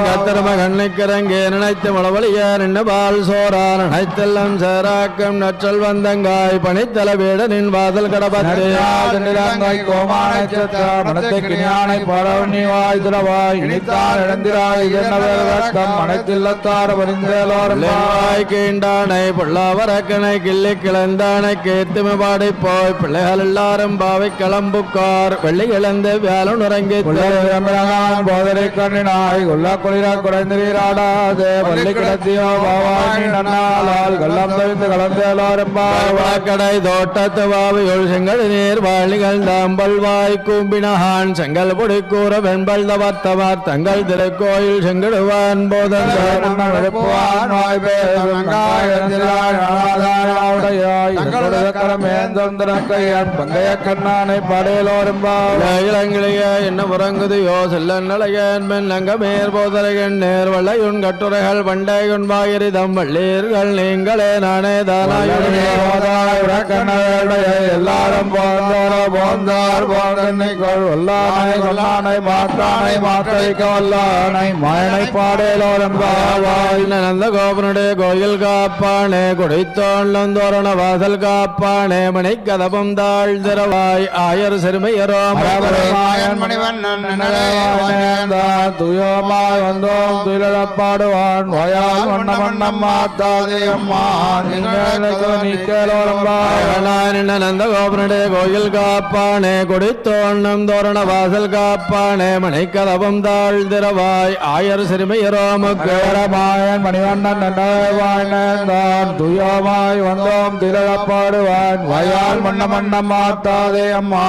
கத்திரம கண்ணுக்கிறங்கே நினைத்து மளவழிய நின்று பால் சோரா நினைத்தெல்லாம் சேராக்கம் நற்றல் வந்தங்காய் பணித்தல வீடனின் வாசல் கடபத்து கோமானை மனத்தை கிஞானை பாடவண்ணி வாய் திரவாய் இனித்தான் இழந்திராய் இதன்னவேதம் மனத்தில்லத்தார பரிந்தேலோரம் கீண்டானை புள்ளாவரக்கனை கிள்ளி கிளந்தானை கேத்துமை பாடி போய் பிள்ளைகள் எல்லாரும் பாவை கிளம்புக்கார் வெள்ளி இழந்து வேலும் உறங்கி போதரை கண்ணினாய் கொல்ல குளிரா குறைந்தீராடாதே பள்ளி கிடத்தியோ பாவாணி நன்னாளால் கள்ளம் தவிந்து கலந்தேலோரம் கடை தோட்டத்து வாவையுள் செங்கல் நீர் வாழிகள் தாம்பல் வாய் கூம்பினஹான் செங்கல் பொடி கூற வெண்பல் தவர்த்தவர் தங்கள் திருக்கோயில் செங்கிடுவான் போதன் பங்கைய கண்ணானை படையலோரும் இளங்கிளைய என்ன உறங்குதையோ செல்ல நிலையன் மென் அங்கமேர் போதரைகள் நேர் வள்ளையுன் கட்டுரைகள் பண்டையுன் வாயிரிதம் வள்ளீர்கள் நீங்களே நானே தானாயுடைய எல்லாரும் போந்தோரோ போந்தார் போந்தன்னைகள் வல்லானை கொல்லானை மாற்றானை மாற்றிக்க வல்லானை மாயனை பாடேலோரம் பாவாய் நந்த கோபனுடைய கோயில் காப்பானே குடித்தோண்டம் தோரண வாசல் காப்பானே மணி கதபம் தாழ் திரவாய் ஆயர் சிறுமையரோ மாயன் மணிவண்ணன் துயோமாய் வந்தோம் துயிலப்பாடுவான் வயால் வண்ணம் வண்ணம் மாத்தாதே அம்மா நந்த கோபனுடைய கோயில் காப்பானே குடித்தோண்டம் தோரண வாசல் காப்பானே மணி கதபம் தாழ் திரவாய் ஆயர் சிறுமையரோ முக்கரமாயன் மணிவண்ணன் நன்னவாழ்ந்தான் துயோமாய் வந்தோம் திரளப்பாடுவான் வயால் மண்ணம் மண்ணம் மாத்தாதே அம்மா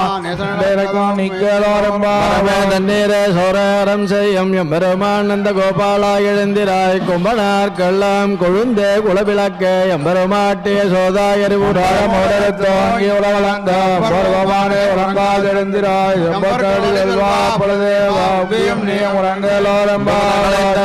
நிக்கலோரம் தண்ணீரே சோரம் செய்யும் எம்பெருமான் நந்த கோபாலா எழுந்திராய் கும்பனார் கள்ளம் கொழுந்தே குலவிளக்கே எம்பெருமாட்டிய சோதாயறிவுடாரமோடத்தோங்கி உலகளந்த பருவமானே உறங்காதெழுந்திராய்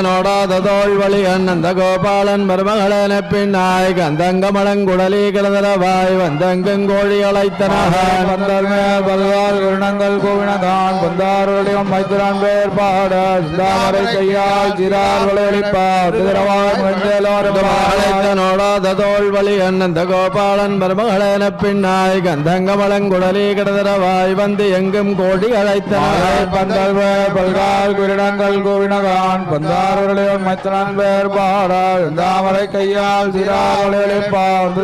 நோடாத தோல் வழி அண்ணந்த கோபாலன் மருமகளன பின்னாய் கந்தங்கமலங்குடலி கிடந்தரவாய் வந்தங்கோழி அழைத்தனான் வந்தல் மேல் பல்வார் குருணங்கள் கோவினதான் கொந்தாருடையும் மைத்துரான் பேர் பாட சிந்தாமரை கையால் சிறார் விளையாடிப்பார் நோடாத தோல் வழி அண்ணந்த கோபாலன் மருமகளன பின்னாய் கந்தங்கமலங்குடலி கிடந்தரவாய் வந்து எங்கும் கோழி அழைத்தனாய் பந்தல் மேல் பல்கால் குருணங்கள் கோவினகான் கொந்தாருடையும் மைத்துரான் பேர் பாட தாமரை கையால் சிறார் விளையாடிப்பார்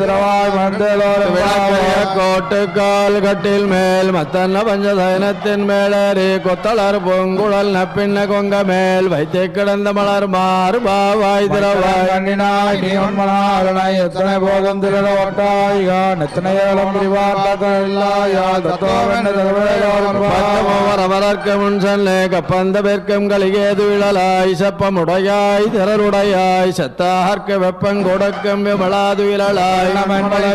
கோட்டுக்கால் கட்டில் மேல் மத்தன்ன பஞ்சசயனத்தின் மேலேறி கொத்தளர் பூங்குழல் நப்பின்ன கொங்க மேல் வைத்து கிடந்த மலர் மாறுபாவாய் திரவாய் கண்ணினாய் நீ உண்மனாரனாய் எத்தனை போதும் திரள ஒட்டாயா எத்தனை ஏலம் பிரிவாட்டாயா அவரவர்க்கு முன் செல்லே கப்பந்த பெருக்கம் கலிகேது இழலாய் செப்பமுடையாய் திரருடையாய் செத்தார்க்கு வெப்பம் கொடுக்கும் விமலாது இழலாய்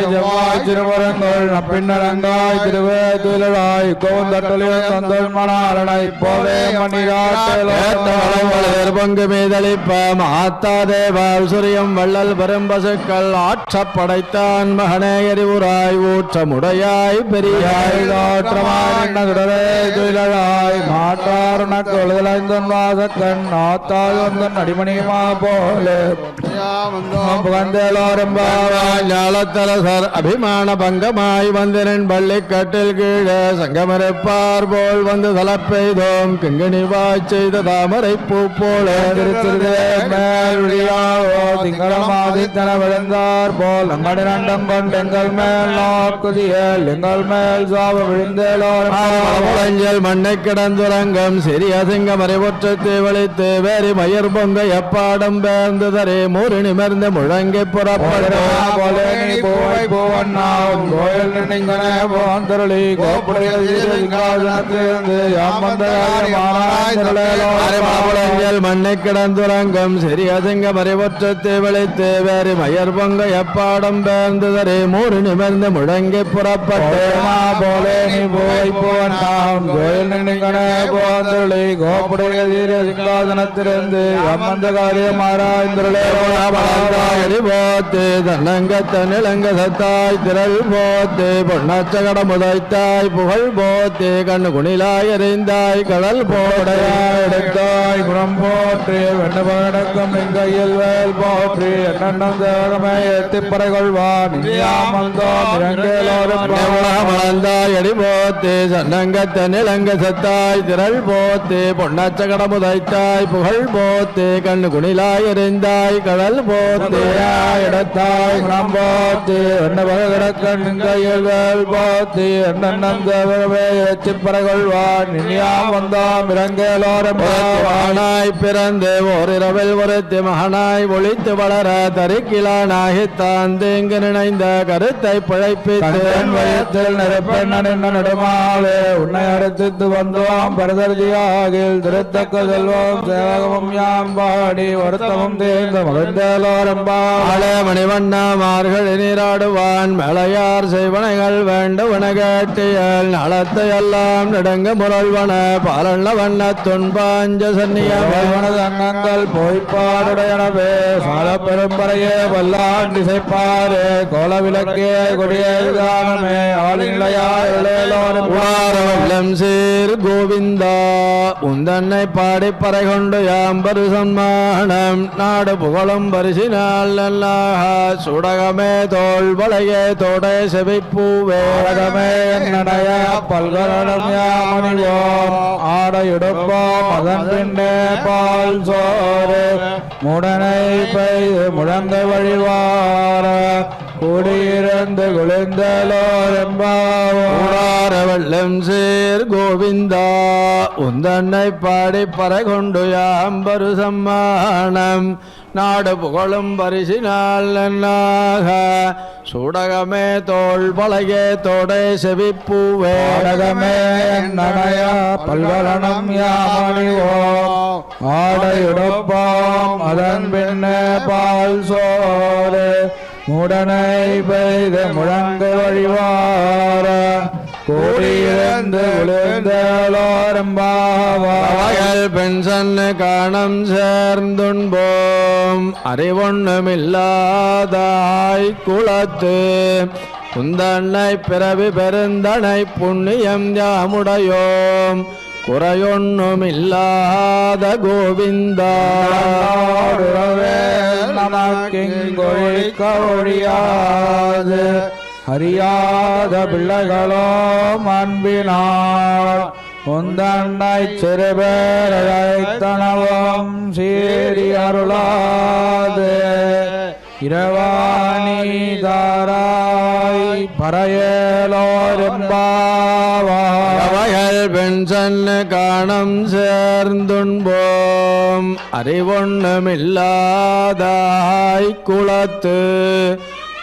செவ்வாய் திருவரங்கள் நப்பின்னரங்காய் திருவே துயிலாய் கோந்தட்டலில் தந்தல் மணாரனாய் போவே மணிராட்டேர் பொங்கு மீதளிப்ப மாத்தா தேவால் சுரியம் வள்ளல் பெரும்பசுக்கள் ஆற்றப்படைத்தான் மகனே எரிவுராய் ஊற்றமுடையாய் பெரியாய் ஆற்றமாய் துயிலாய் மாற்றாருனக்கு ஒழுதலைந்தன் வாசக்கண் ஆத்தாய் வந்தன் அடிமணியுமா போலே புகந்தேலோரும் ஞாலத்தரசர் அபிமான பங்கமாய் வந்திரன் பள்ளி கட்டில் கீழே சங்கமரைப்பார் போல் வந்து தலப்பெய்தோம் கிங்கணி வாய் செய்த தாமரை பூ போல திங்களமாதித்தன விழுந்தார் போல் அங்கடி நண்டம் கொண்டெங்கள் மேல் நாக்குதியல் எங்கள் மேல் சாவ விழுந்தேலோரஞ்சல் மண்ணை கிடந்துரங்கம் சிறிய சிங்கம் அறிவுற்றத்தை வலித்து வேறி மயர் பொங்க எப்பாடம் பேர்ந்து தரே மூறி நிமிர்ந்து முழங்கி புறப்பட மண்ணை கிடந்துரங்கம் சிறிய சிங்கம் அறிவுற்றத்தை வலித்து வேறி மயர் பொங்க எப்பாடம் பேர்ந்து தரே மூறி நிமிர்ந்து முழங்கி புறப்பட்ட போலே நீ போய் போவன் கோயில் போந்தருளி கோப்புடைய சிங்காசனத்திலிருந்து அம்மந்த காரியமாராய்ந்தருளே போத்து தன்னங்கத்த நிலங்க சத்தாய் திரள் போத்து பொன்னாச்சகட முதைத்தாய் புகழ் போத்து கண்ணு குணிலாய் எறிந்தாய் கடல் போடையாய் எடுத்தாய் குணம் போற்றி வெண்ண பகடக்கம் எங்கையில் வேல் போற்றி என்னென்னம் தேகமே எத்திப்பறை கொள்வான் மலர்ந்தாய் அடி போத்து சன்னங்கத்த நிலங்க சத்தாய் திரள் போத்து பொன்னாச்சகட முதைத்தாய் புகழ் போத்து கண்ணு குணிலாய் எறிந்தாய் கடல் போத்து இடத்தாய் குணம் போத்து என்ன பகடக்கம் கையில் வேல் போத்து என்னென்னம் தேகமே எத்திப்பறை கொள்வான் இனியாம் வந்தோம் இறங்கேலோரம் ஆனாய் பிறந்து ஓரிரவில் ஒருத்தி மகனாய் ஒளித்து வளர தரிக்கிலானாகி தாந்தேங்கு நினைந்த கருத்தை பிழைப்பித்து வயத்தில் நெருப்பெண்ண நெடுமாலே உன்னை அடுத்து வந்தோம் பரதர்ஜியாகில் திருத்தக்க செல்வம் சேவகமும் யாம் பாடி வருத்தமும் தேர்ந்த மகிழ்ந்தேலோரம்பாளே மணிவண்ணா மார்கள் நீராடுவான் மேளையார் செய்வனைகள் வேண்டுவன கேட்டியல் நலத்தை எல்லாம் நெடுங்க முரள்வன பாலண்ண வண்ண துன்பாஞ்ச சன்னியவனது அங்கங்கள் போய்ப்பாடுடையனவே சால பெரும்பறையே வல்லான் திசைப்பாரே கோல விளக்கே கொடியேதானமே ஆளிலையாம் சீர் கோவிந்தா உந்தன்னை பாடி பறை கொண்டு யாம்பரு சன்மானம் நாடு புகழும் பரிசினால் நல்லாக சுடகமே தோல் வளையே தோடே செவிப்பூவே நடைய பல்கலம் யாமணிவோம் ஆடையுடுப்போம் அதன் பின்னே பால் சோறு முடனை பெய்து முழங்க வழிவார கூடியிருந்து குளிர்ந்தலோரெம்பாவள்ளம் சீர் கோவிந்தா உந்தன்னை பாடி பறை கொண்டு யாம்பரு சம்மானம் நாடு புகழும் பரிசினால் நன்னாக சுடகமே தோல் பலகே தோடே செவிப்பூவே ஆடகமே நடைய பல்வலனம் யாமணிவோம் ஆடையுடுப்போம் அதன் பின்னே பால் சோறு முடனை பெய்து முழங்கு வழிவார கூடியிருந்து விழுந்தலோரம்பாவாயல் பெண்சன்னு காணம் சேர்ந்துண்போம் அறிவொண்ணுமில்லாதாய் குளத்து குந்தன்னை பிறவி பெருந்தனை புண்ணியம் யாமுடையோம் குறையொண்ணுமில்லாத கோவிந்தா நமக்கிங்கொழிக்க ஒழியாது அறியாத பிள்ளைகளோ அன்பினார் உந்தன்னை சிறுபேரழைத்தனவும் சீரி அருளாது இரவாணிதாராய் பறையலோரெம்பாவாய் பெண் சென்னு காணம் சேர்ந்துண்போம் அறிவொண்ணுமில்லாதாய் குளத்து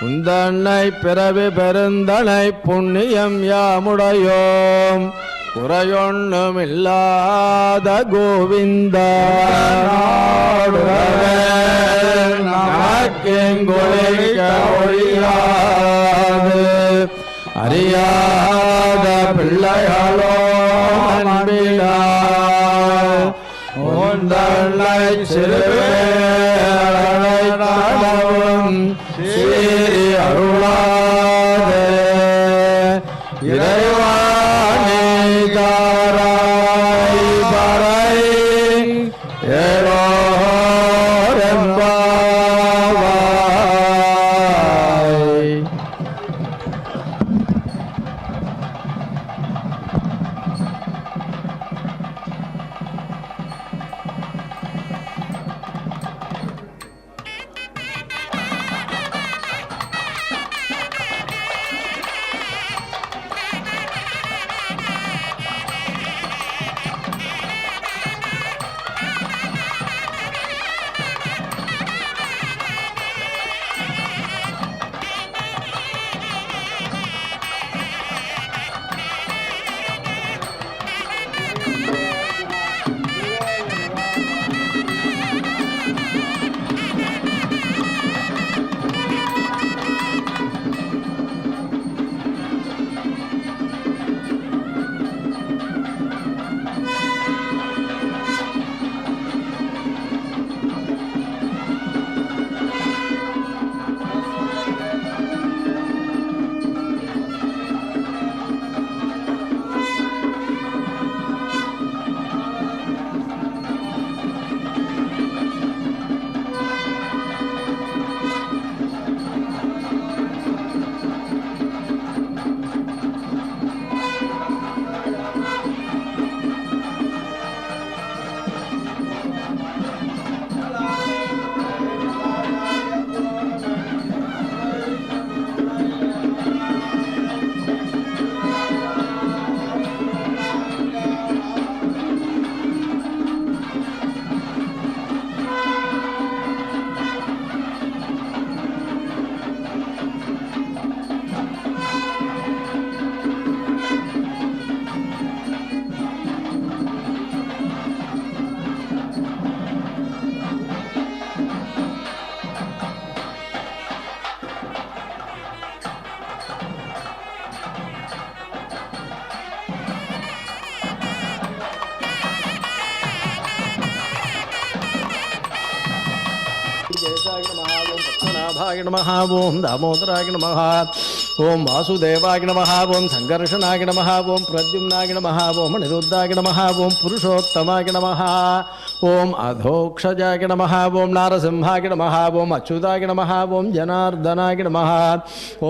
உந்தன்னை பிறவி பெருந்தனை புண்ணியம் யாமுடையோம் குறையொண்ணுமில்லாத கோவிந்த நமக்கெங்கொழிக்க ஒழியாது அறியாத பிள்ளைகளோ அன்பினார் உந்தன்னை சிறுவேளவும் சீரி அருளாதே இறைவாணிதாராய் பறை ஏலோரெம்பாவாய். नमः ओम दामोदराय नमः ओम वासुदेवाय नमः ओम संकर्षणाय नमः ओम प्रद्युम्नाय नमः ओम अनिरुद्धाय नमः ओम पुरुषोत्तमाय नमः ओम अधोक्षजाय नमः ओम नारसिंहाय नमः ओम अच्युताय नमः ओम जनार्दनाय नमः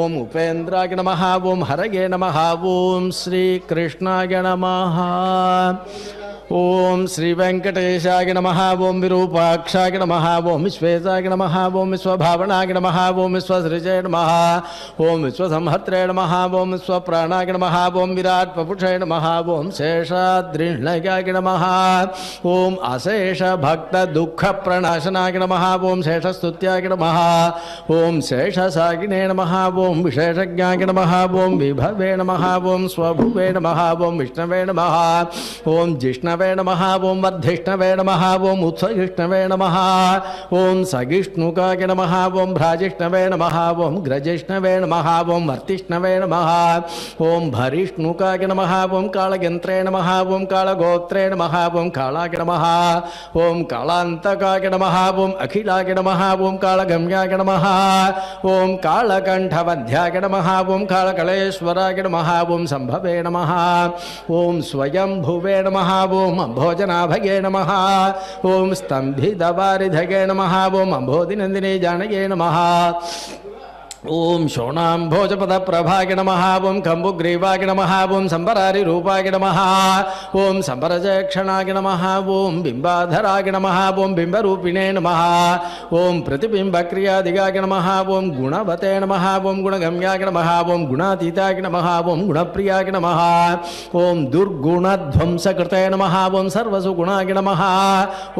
ओम उपेन्द्राय नमः ओम हरये नमः ओम श्री कृष्णाय नमः ओम श्री वेंकटेशाय नमः ओम विरूपाक्षाय नमः ओम विश्वेशाय नमः ओम विश्वभावनाय नमः ओम विश्वसृजय नमः ओम विश्वसंहर्त्रे नमः ओम विश्वप्राणाय नमः ओम विराट पपुषे नमः ओम शेषाद्रिह्णयाय नमः ओम अशेष भक्त दुःख प्रणाशनाय नमः ओम शेषस्तुत्याय नमः ओम शेषसागिने नमः ओम विशेषज्ञाय नमः ओम विभवे नमः ओम स्वभुवे नमः ओम विष्णवे नमः ओम जिष्णवे नमः ओम वर्धिष्णवे नमः ओम उत्सहिष्णवे नमः ओम सगिष्णुकाय नमः ओम भ्राजिष्णवे नमः ओम ग्रजिष्णवे नमः ओम वर्तिष्णवे नमः ओम भरिष्णुकाय नमः ओम कालयन्त्रे नमः ओम कालगोत्रे नमः ओम कालाय नमः ओम कालान्तकाय नमः ओम अखिलाय नमः ओम कालगम्याय नमः ओम कालकण्ठवध्याय नमः ओम कालकलेश्वराय नमः ओम संभवे नमः ओम स्वयंभुवे नमः ओम भोजनाभये नमः ओम स्तंभितवारिधये नमः ओम अम्भोधिनन्दिने जानये नमः ओम शोणांभोजपद प्रभागे नमः ओम कंबुग्रीवागे नमः ओम संबरारि रूपागे नमः ओम संबरजक्षणागे नमः ओम बिंबाधरागे नमः ओम बिंबरूपिणे नमः ओम प्रतिबिंबक्रियादिगागे नमः ओम गुणवते नमः ओम गुणगम्यागे नमः ओम गुणातीतागे नमः ओम गुणप्रियागे नमः ओम दुर्गुणध्वंसकृते नमः ओम सर्वसुगुणागे नमः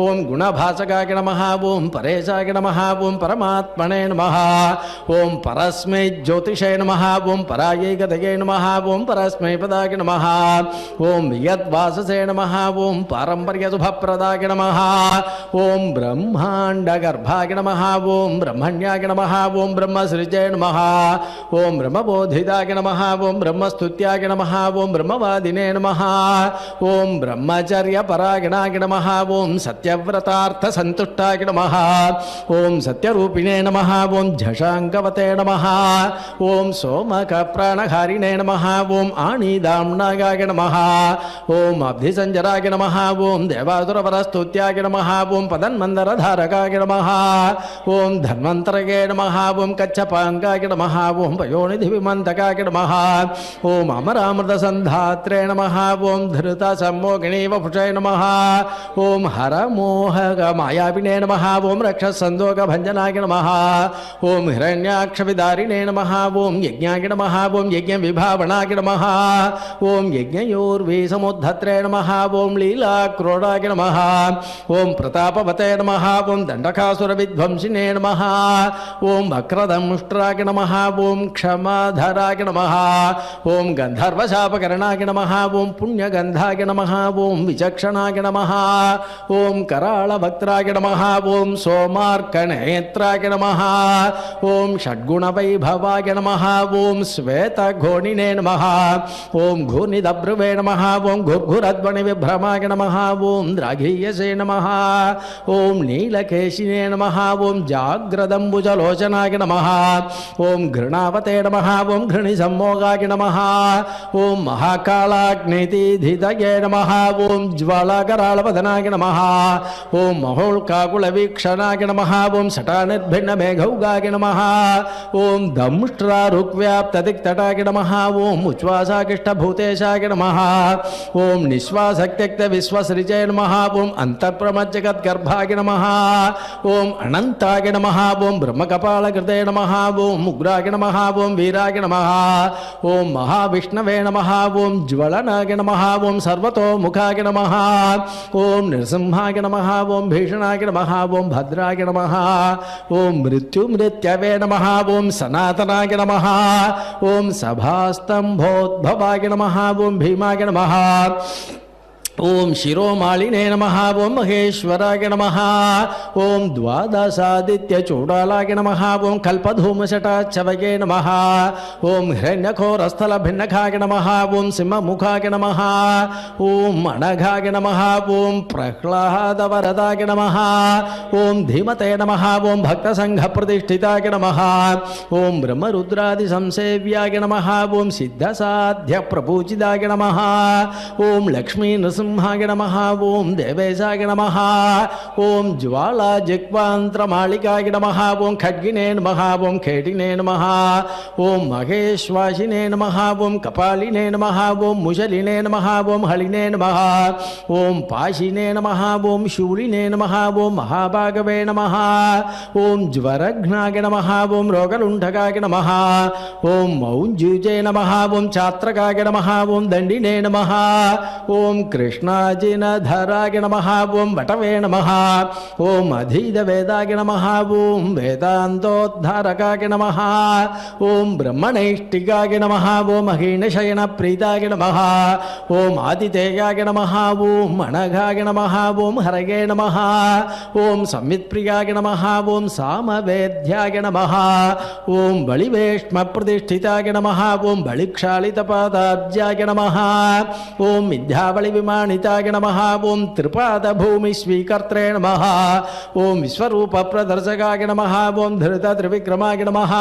ओम गुणभासकागे नमः ओम परेशागे नमः ओम परमात्मने नमः ओम परस्मै ज्योतिषे नमः ओम परायै गतये नमः ओम परस्मै पदाय नमः ओम यद्वाससे नमः ओम पारंपर्यशुभप्रदाय नमः ओम ब्रह्मांडगर्भाय नमः ओम ब्रह्मण्याय नमः ओम ब्रह्मसृजे नमः ओम ब्रह्मबोधिताय नमः ओम ब्रह्मस्तुत्याय नमः ओम ब्रह्मवादिने नमः ओम ब्रह्मचर्यपरायणाय नमः ओम सत्यव्रतार्थसन्तुष्टाय नमः ओम सत्यरूपिणे नमः ओम झषाङ्गवते नमः ओम सोमकप्राणहारिणे नमः ओम आणिदाम्नागाय नमः ओम अब्धिसञ्जराय नमः ओम देवासुरवरस्तुत्याय नमः ओम पदन्मन्दरधारकाय नमः ओम धन्वन्तरये नमः ओम कच्छपाङ्गाय नमः ओम पयोनिधिविमन्तकाय नमः ओम अमरामृतसन्धात्रे नमः ओम धृतसम्मोगिनी वपुषे नमः ओम हरमोहकमायाविने नमः ओम रक्षसन्दोगभञ्जनाय नमः ओम हिरण्याक्षविदारिणे नमः ओम यज्ञाय नमः ओम यज्ञविभावनाय नमः ओम यज्ञयोर्विसमुद्धत्रे नमः ओम लीलाक्रोडाय नमः ओम प्रतापवते नमः ओम दण्डकासुरविध्वंसिने नमः ओम वक्रदंष्ट्राय नमः ओम क्षमाधराय नमः ओम गन्धर्वशापकरणाय नमः ओम पुण्यगन्धाय नमः ओम विचक्षणाय नमः ओम कराळवक्त्राय नमः ओम सोमार्कनेत्राय नमः ओम षड्गुणवैभवाय नमः ओम श्वेतघोणिने नमः ओम घूर्निदभ्रुवे नमः ओम घुर्घुरध्वनिविभ्रमाय नमः ओम द्राघीयसे नमः ओम नीलकेशिने नमः ओम जाग्रदम्बुजलोचनाय नमः ओम घृणावते नमः ओम घृणिसम्मोगाय नमः ओम महाकालाग्नितिधितये नमः ओम ज्वालाकराळवदनाय नमः ओम महोल्काकुलवीक्षणाय नमः ओम शटानिर्भिन्नमेघौगाय नमः ओम दंष्ट्रारुक्व्याप्तदिक्तटाय नमः ओम उच्छ्वासाकिष्टभूतेशाय नमः ओम निःश्वासक्त्यक्तविश्वसृजे नमः ओम अन्तःप्रमज्जगद्गर्भाय नमः ओम अनन्ताय नमः ओम ब्रह्मकपालकृते नमः ओम उग्राय नमः ओम वीराय नमः ओम महाविष्णवे नमः ओम ज्वलनाय नमः ओम सर्वतोमुखाय नमः ओम नृसिंहाय नमः ओम भीषणाय नमः ओम भद्राय नमः ओम मृत्युमृत्यवे नमः ओम सनातनाय नमः ओम सभास्तंभोद्भवाय नमः ओम भीमाय नमः ओम शिरोमालिने नमः ओम महेश्वराय नमः ओम द्वादशादित्यचूडालाय नमः ओम कल्पधूमशटाच्छवये नमः ओम हिरण्यघोरस्थलभिन्नखाय नमः ओम सिंहमुखाय नमः ओम अनघाय नमः ओम प्रह्लादवरदाय नमः ओम धीमते नमः ओम भक्तसङ्घप्रतिष्ठिताय नमः ओम ब्रह्मरुद्रादिसंसेव्याय नमः ओम सिद्धसाध्यप्रपूजिताय नमः ओम लक्ष्मी सिंहाय नमः ओम देवेशाय नमः ओम ज्वालाजिह्वान्त्रमालिकाय नमः ओम खड्गिने नमः ओम खेटिने नमः ओम महेश्वासिने नमः ओम कपालिने नमः ओम मुशलिने नमः ओम हलिने नमः ओम पाशिने नमः ओम शूलिने नमः ओम महाभागवे नमः ओम ज्वरघ्नाय नमः ओम रोगलुण्ठकाय नमः ओम मौञ्जुजे नमः ओम छात्रकाय नमः ओम दण्डिने नमः ओम कृष्णाजिनधराय नमः ओम वटवे नमः ओम अधीतवेदाय नमः ओम वेदान्तोद्धारकाय नमः ओम ब्रह्मणैष्टिकाय नमः ओम अहीनशयनप्रीताय नमः ओम आदितेयाय नमः ओम अनघाय नमः ओम हरये नमः ओम संवित्प्रियाय नमः ओम सामवेद्याय नमः ओम बलिवेश्मप्रतिष्ठिताय नमः ओम बलिक्षालितपादाब्जाय नमः ओम विद्याबलिविमा माणिताय नमः ओम त्रिपाद भूमि स्वीकर्त्रे नमः ओम विश्वरूप प्रदर्शकाय नमः ओम धृत त्रिविक्रमाय नमः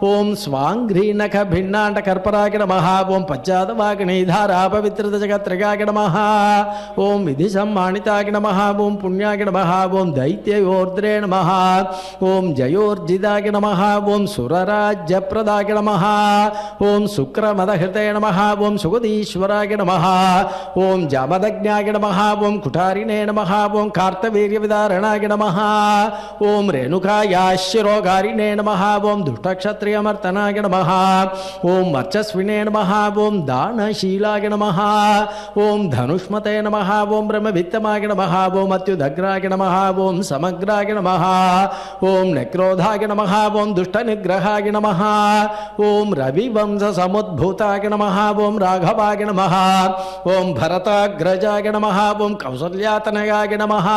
ओम स्वांघ्रीनख भिन्नांड कर्पराय नमः ओम पश्चाद वाग्नि धारा पवित्र जगत्रगाय नमः ओम विधि सम्मानिताय नमः ओम पुण्याय नमः ओम दैत्ययोर्द्रे नमः ओम जयोर्जिताय नमः ओम सुरराज्यप्रदाय नमः ओम शुक्रमदहृते नमः ओम सुगदीश्वराय नमः ओम जामदग्न्याय नमः ओम कुठारिणे नमः ओम कार्तवीर्यविदारणाय नमः ओम रेणुकायाशिरोगारिणे नमः ओम दुष्टक्षत्रियमर्तनाय नमः ओम वर्चस्विने नमः ओम दानशीलाय नमः ओम धनुष्मते नमः ओम ब्रह्मवित्तमाय नमः ओम अत्युदग्राय नमः ओम समग्राय नमः ओम नक्रोधाय नमः ओम दुष्टनिग्रहाय नमः ओम रविवंश समुद्भूताय नमः ओम राघवाय नमः ओम भरताग्रजाय नमः ओम कौसल्यातनयाय नमः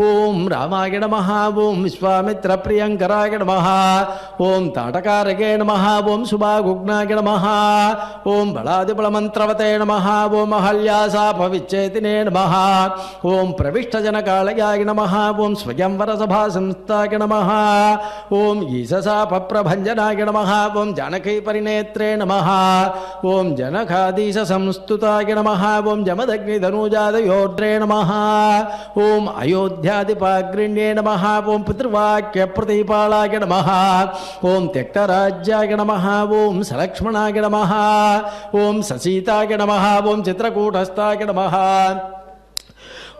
ओम रामाय नमः ओम विश्वामित्रप्रियंकराय नमः ओम ताटकारगे नमः ओम सुभागुग्नाय नमः ओम बलादिबलमन्त्रवते नमः ओम अहल्यासापविच्छेदिने नमः ओम प्रविष्टजनकालयाय नमः ओम स्वयंवरसभासंस्थाय नमः ओम ईशसापप्रभञ्जनाय नमः ओम जानकीपरिनेत्रे नमः ओम जनकाधीशसंस्तुताय नमः ओम जमदग्निधनुजातयोर्द्रे नमः ओम अयोध्यादिपाग्रिण्ये नमः ओम पितृवाक्यप्रतिपालाय नमः ओम त्यक्तराज्याय नमः ओम सलक्ष्मणाय नमः ओम ससीताय नमः ओम चित्रकूटस्थाय नमः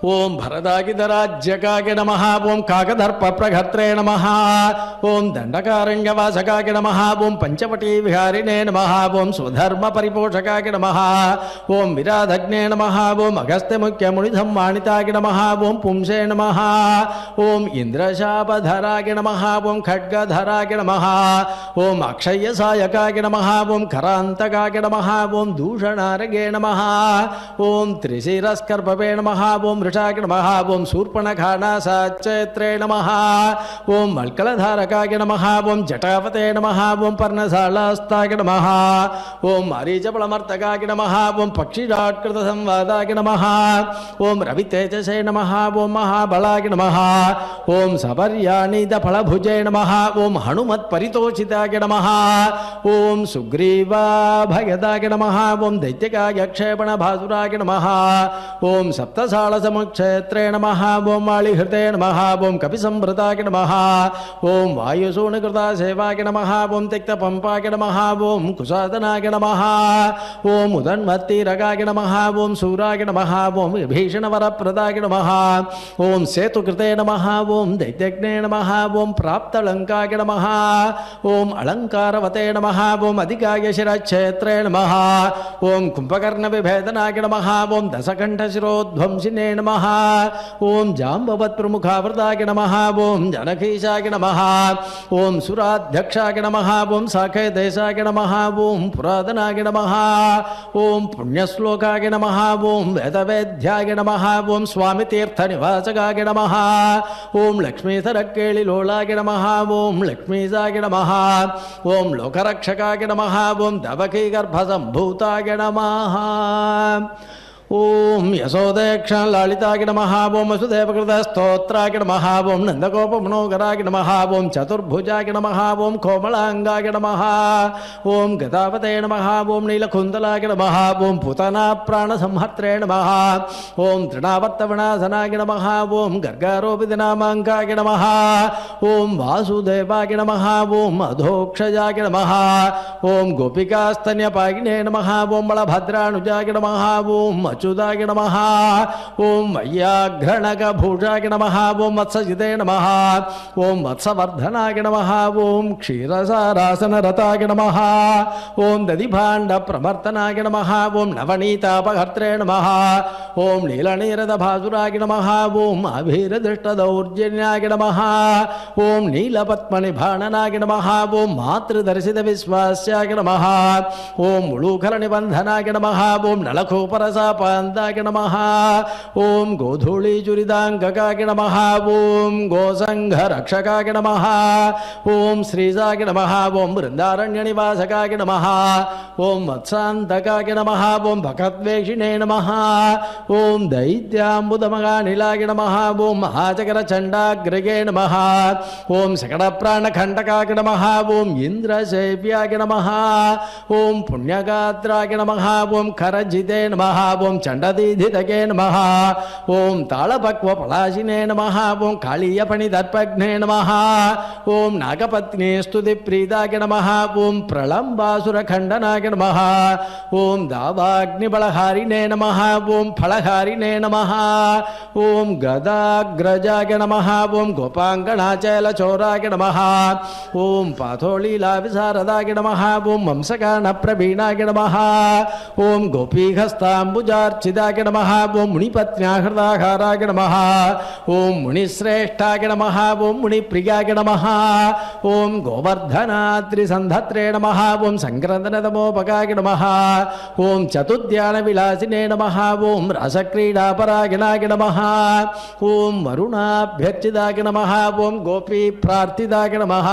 ओम भरदागिधराज्यकाय नमः ओम काकदर्पप्रघर्त्रे नमः ओम दंडकारण्यवासकाय नमः ओम पंचवटी विहारिणे नमः ओम स्वधर्मपरिपोषकाय नमः ओम विराधग्ने नमः ओम अगस्त्यमुख्यमुनिधम्मानिताय नमः ओम पुंसे नमः ओम इंद्रशापधराय नमः ओम खड्गधराय नमः ओम अक्षयसायकाय नमः ओम करान्तकाय नमः ओम दूषणारगे नमः ओम त्रिशिरस्कर्पवे नमः ओम वृषाय नमः ओम शूर्पणखानासाच्चैत्रे नमः ओम मल्कलधारकाय नमः ओम जटावते नमः ओम पर्णशालास्ताय नमः ओम मारीचबलमर्तकाय नमः ओम पक्षिराट्कृतसंवादाय नमः ओम रवितेजसे नमः ओम महाबलाय नमः ओम सपर्याणीदफलभुजे नमः ओम हनुमत्परितोषिताय नमः ओम सुग्रीवाभयदाय नमः ओम दैत्यकाय क्षेपणभासुराय नमः ओम सप्तसालसमुक्षेत्रे नमः ओम वालिहृते नमः ओम कपिसंभृताय नमः ओम वायुसूनकृतासेवाय नमः ओम तिक्तपंपाय नमः ओम कुशादनाय नमः ओम उदन्मत्तीरकाय नमः ओम सूराय नमः ओम विभीषणवरप्रदाय नमः ओम सेतुकृते नमः ओम दैत्यज्ञे नमः ओम प्राप्तलङ्काय नमः ओम अलङ्कारवते नमः ओम अधिकाय शिरक्षेत्रे नमः ओम कुम्भकर्णविभेदनाय नमः ओम दशकण्ठशिरोध्वंसिने नमः ओम जाम्बवत्प्रमुखावृताय नमः ओम जनकीशाय नमः ओम सुराध्यक्षाय नमः ओम साकेदेशाय नमः ओम पुरातनाय नमः ओम पुण्यश्लोकाय नमः ओम वेदवेद्याय नमः ओम स्वामितीर्थनिवासकाय नमः ओम लक्ष्मीधरकेळिलोलाय नमः ओम लक्ष्मीशाय नमः ओम लोकरक्षकाय नमः ओम दवकीगर्भसम्भूताय नमः ओम यशोदेक्षण लालिताय नमः ओम वसुदेवकृतस्तोत्राय नमः ओम नंदगोपमनोहराय नमः ओम चतुर्भुजाय नमः ओम कोमलांगाय नमः ओम गदावते नमः ओम नीलकुंतलाय नमः ओम पुतना प्राणसंहर्त्रे नमः ओम तृणावर्तवनाशनाय नमः ओम गर्गारोपितनामांकाय नमः ओम वासुदेवाय नमः ओम अधोक्षजाय नमः ओम गोपिकास्तन्यपायिने नमः ओम बलभद्रानुजाय नमः ओम अच्युताय नमः ओम वैयाघ्रणकभूषाय नमः ओम वत्सजिते नमः ओम वत्सवर्धनाय नमः ओम क्षीरसारासनरताय नमः ओम दधिभाण्डप्रवर्तनाय नमः ओम नवनीतापहर्त्रे नमः ओम नीलनीरदभासुराय नमः ओम अभीरदृष्टदौर्जन्याय नमः ओम नीलपद्मनिभाणनाय नमः ओम मातृदर्शितविश्वास्याय नमः ओम मुळूखलनिबन्धनाय नमः ओम नलकूपरसाप गोपान्ताय नमः ओम गोधूलीचुरिदाङ्गकाय नमः ओम गोसङ्घरक्षकाय नमः ओम श्रीजाय नमः ओम वृन्दारण्यनिवासकाय नमः ओम वत्सान्तकाय नमः ओम भगद्वेषिणे नमः ओम दैत्याम्बुदमगानिलाय नमः ओम महाचकरचण्डाग्रगे नमः ओम सकटप्राणखण्डकाय नमः ओम इन्द्रसेव्याय नमः ओम पुण्यगात्राय नमः ओम करजिते नमः ओम चण्डदीधितके नमः ओम तालपक्वपलाशिने नमः ओम कालीयपणिदर्पघ्ने नमः ओम नागपत्नी स्तुतिप्रीताय नमः ओम प्रलम्बासुरखण्डनाय नमः ओम दावाग्निबलहारिणे नमः ओम फलहारिणे नमः ओम गदाग्रजाय नमः ओम गोपाङ्गनाचलचोराय नमः ओम पाथोलीलाविशारदाय नमः ओम वंशकानप्रवीणाय नमः ओम गोपीहस्ताम्बुजार्चिताय नमः ओम मुनिपत्न्याहृदाहाराय नमः ओम मुनिश्रेष्ठाय नमः ओम मुनिप्रियाय नमः ओम गोवर्धनाद्रिसन्धत्रे नमः ओम सङ्क्रन्दनतमोपकाय नमः ओम चतुर्ध्यानविलासिने नमः ओम रसक्रीडापरायणाय नमः ओम वरुणाभ्यर्चिताय नमः ओम गोपीप्रार्थिताय नमः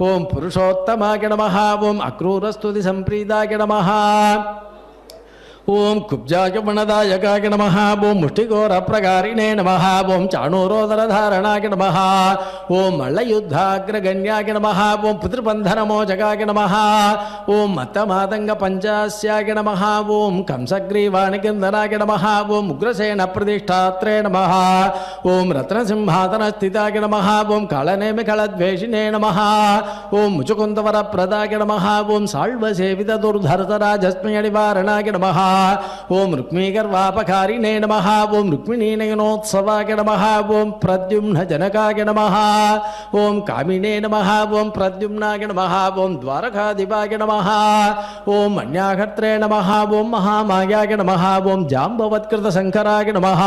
ओम पुरुषोत्तमाय नमः ओम अक्रूरस्तुतिसम्प्रीताय नमः ओम कुब्जाय वनदायकाय नमः ओम मुष्टिघोरप्रकारिणे नमः ओम चाणूरोदरधारणाय नमः ओम मल्लयुद्धाग्रगण्याय नमः ओम पुत्रबन्धनमोचकाय नमः ओम मत्तमातङ्गपञ्चास्याय नमः ओम कंसग्रीवाणिकन्दनाय नमः ओम उग्रसेनप्रतिष्ठात्रे नमः ओम रत्नसिंहासनस्थिताय नमः ओम कालनेमिकलद्वेषिणे नमः ओम मुचुकुन्दवरप्रदाय नमः ओम साल्वसेवितदुर्धर्तराजस्मयनिवारणाय नमः ओम रुक्मीगर्वापकारिणे नमः ओम रुक्मिणीनयनोत्सवाय नमः ओम प्रद्युम्नजनकाय नमः ओम कामिने नमः ओम प्रद्युम्नाय नमः ओम द्वारकाधिपाय नमः ओम अन्याहर्त्रे नमः ओम महामायाय नमः ओम जाम्बवत्कृतशङ्कराय नमः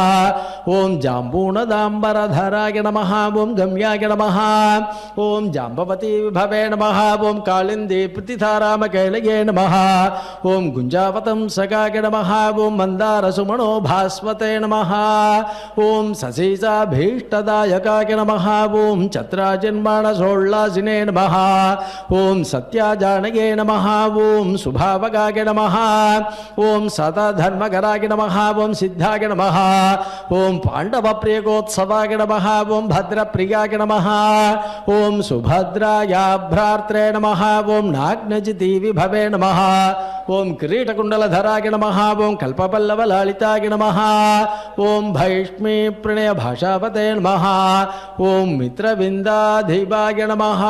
ओम जाम्बूनदाम्बरधराय नमः ओम गम्याय नमः ओम जाम्बवती विभवे नमः ओम कालिन्दी प्रतिथारामकेलये नमः ओम गुञ्जावतंसकाय नमः ओम मन्दारसुमनो भास्वते नमः ओम शशीसाभीष्टदायकाय नमः ओम चत्राजन्मानसोल्लासिने नमः ओम सत्याजानये नमः ओम सुभावगाय नमः ओम सतधर्मकराय नमः ओम सिद्धाय नमः ओम पाण्डवप्रियकोत्सवाय नमः ओम भद्रप्रियाय नमः ओम सुभद्रायाभ्रात्रे नमः ओम नाग्नजिति विभवे नमः ओम किरीटकुण्डलधराय नमः ओम कल्पपल्लवलालिताय नमः ओम भैष्मी प्रणयभाषावते नमः ओम मित्रविन्दाधिपाय नमः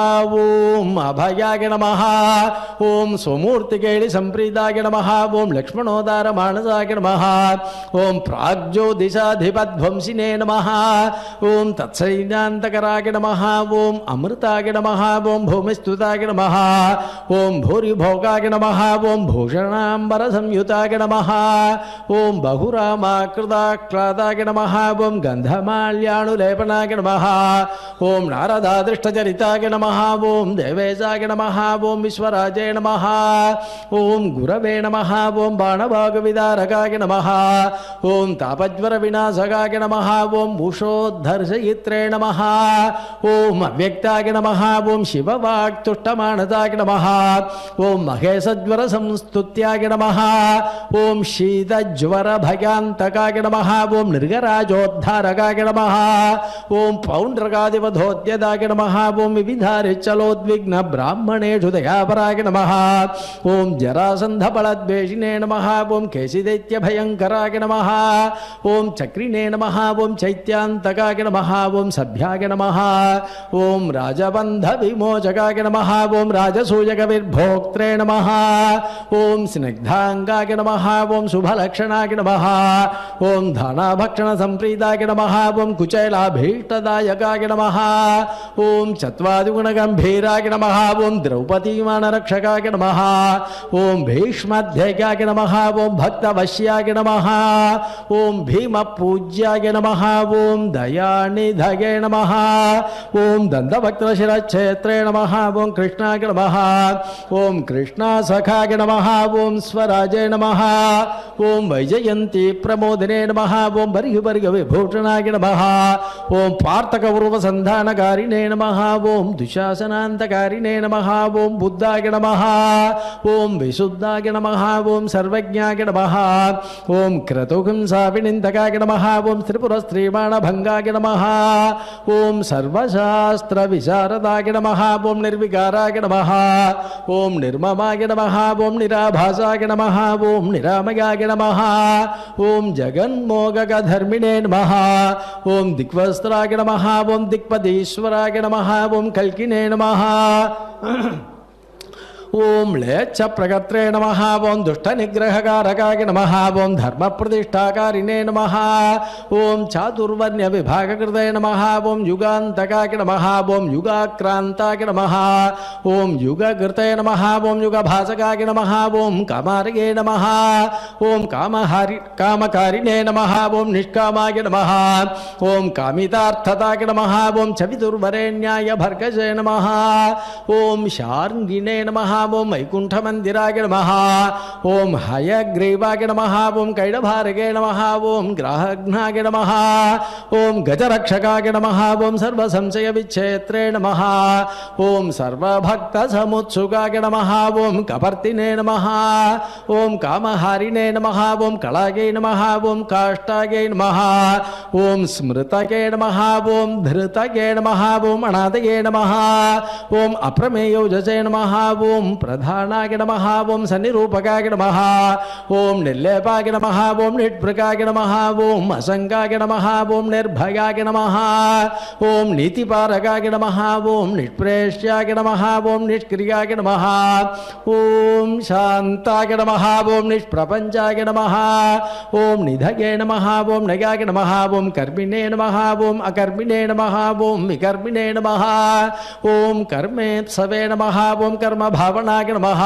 ओम अभयाय नमः ओम सोमूर्तिकेलिसम्प्रीताय नमः ओम लक्ष्मणोदारमानसाय नमः ओम प्राग्ज्योतिषाधिपध्वंसिने नमः ओम तत्सैन्यान्तकराय नमः ओम अमृताय नमः ओम भूमिस्तुताय नमः ओम भूरिभोगाय नमः ओम भूषणाम्बरसंयुताय नमः ओम बहुरामाकृताक्लादाय नमः ओम गन्धमाल्याणुलेपनाय नमः ओम नारदादृष्टचरिताय नमः ओम देवेशाय नमः ओम विश्वराजे नमः ओम गुरवे नमः ओम बाणभागविदारकाय नमः ओम तापज्वरविनाशकाय नमः ओम उषोद्धर्षयित्रे नमः ओम अव्यक्ताय नमः ओम शिववाक्तुष्टमानताय नमः ओम महेशज्वरसंस्तुत्याय नमः ओम शीतज्वरभयान्तकाय नमः ओम निर्गराजोद्धारकाय नमः ओम पौण्ड्रकादिवधोद्यदाय नमः ओम विविधारिचलोद्विग्न ब्राह्मणेषु दयापराय नमः ओम जरासन्धबलद्वेषिणे नमः ओम केशिदैत्यभयङ्कराय नमः ओम चक्रिणे नमः ओम चैत्यान्तकाय नमः ओम सभ्याय नमः ओम राजबन्धविमोचकाय नमः ओम राजसूयकविर्भोक्त्रे नमः ओम स्निग्धांगाय नमः ओम शुभलक्षणाय नमः ओम धनाभक्षणसम्प्रीताय नमः ओम कुचैलाभीष्टदायकाय नमः ओम चत्वादिगुणगम्भीराय नमः ओम द्रौपदीमानरक्षकाय नमः ओम भीष्मध्यकाय नमः ओम भक्तवश्याय नमः ओम भीमपूज्याय नमः ओम दयानिधये नमः ओम दन्तवक्त्रशिरच्छेत्रे नमः ओम कृष्णाय नमः ओम कृष्णासखाय नमः ओम स्वराजे नमः ஓம் வைஜயந்தி பிரமோதினே நமः ஓம் பர்க பர்க விபூஷணாய நமः ஓம் பார்த்தகௌரவ சந்தானகாரிணே நமः ஓம் துஷாசனாந்தகாரிணே நமः ஓம் புத்தாய நமः ஓம் விசுத்தாய நமः ஓம் சர்வஜ்ஞாய நமः ஓம் கிரதுகும்சாவினிந்தகாய நமः ஓம் திரிபுரஸ்ரீமாணபங்காய நமः ஓம் சர்வசாஸ்திர விசாரதாய நமः ஓம் நிர்விகாராய நமः ஓம் நிர்மமாய நமः ஓம் நிராபாசாய நமः ஓம் நிராமயாய நமः ஓம் ஜகன்மோககதர்மிணே நமः ஓம் திக்வஸ்திராய நமः ஓம் திக்பதீஸ்வராய நமः ஓம் கல்கினே நமः ஓம் லேச்ச பிரகத்ரே நமः ஓம் துஷ்ட நிகிரககாரகாய நமः ஓம் தர்ம பிரதிஷ்டாகாரிணே நமः ஓம் சாதுர்வர்ண்ய விபாககிருதே நமः ஓம் யுகாந்தகாய நமः ஓம் யுகாக்ராந்தாய நமः ஓம் யுககிருதே நமः ஓம் யுகபாசகாய நமः ஓம் காமாரியே நமः ஓம் காமகாரிணே நமः ஓம் நிஷ்காமாய நமः ஓம் காமிதார்த்ததாய நமः ஓம் சவிதுர்வரேண்யாய பர்கஜே நமः ஓம் ஷார்ங்கிணே நமः ஓம் வைகுண்ட மந்திராய நமः ஓம் ஹயக்ரீவாய நமः ஓம் கைடபாரகே நமः ஓம் கிராஹக்னாய நமः ஓம் கஜரக்ஷகாய நமः ஓம் சர்வசம்சய விச்சேத்ரே நமः ஓம் சர்வபக்த சமுத்சுகாய நமः ஓம் கபர்த்தினே நமः ஓம் காமஹாரிணே நமः ஓம் கலாயை நமः ஓம் காஷ்டாயை நமः ஓம் ஸ்மிருதயே நமः ஓம் திருதயே நமः ஓம் அநாதயே நமः ஓம் அப்ரமேயோஜசே நமः ஓம் பிரதானாய நமः ஓம் சன்னிரூபகாய நமः ஓம் நிர்லேபாய நமः ஓம் நிட்பிருகாய நமः ஓம் அசங்காய நமः ஓம் நிர்பயாய நமः ஓம் நீதிபாரகாய நமः ஓம் நிஷ்பிரேஷ்யாய நமः ஓம் நிஷ்கிரியாய நமः ஓம் சாந்தாய நமः ஓம் நிஷ்பிரபஞ்சாய நமः ஓம் நிதயே நமः ஓம் நயாய நமः ஓம் கர்மிணே நமः ஓம் அகர்மிணே நமः ஓம் விகர்மிணே நமः ஓம் கர்மேத்சவே நமः ஓம் கர்ம भावनाय नमः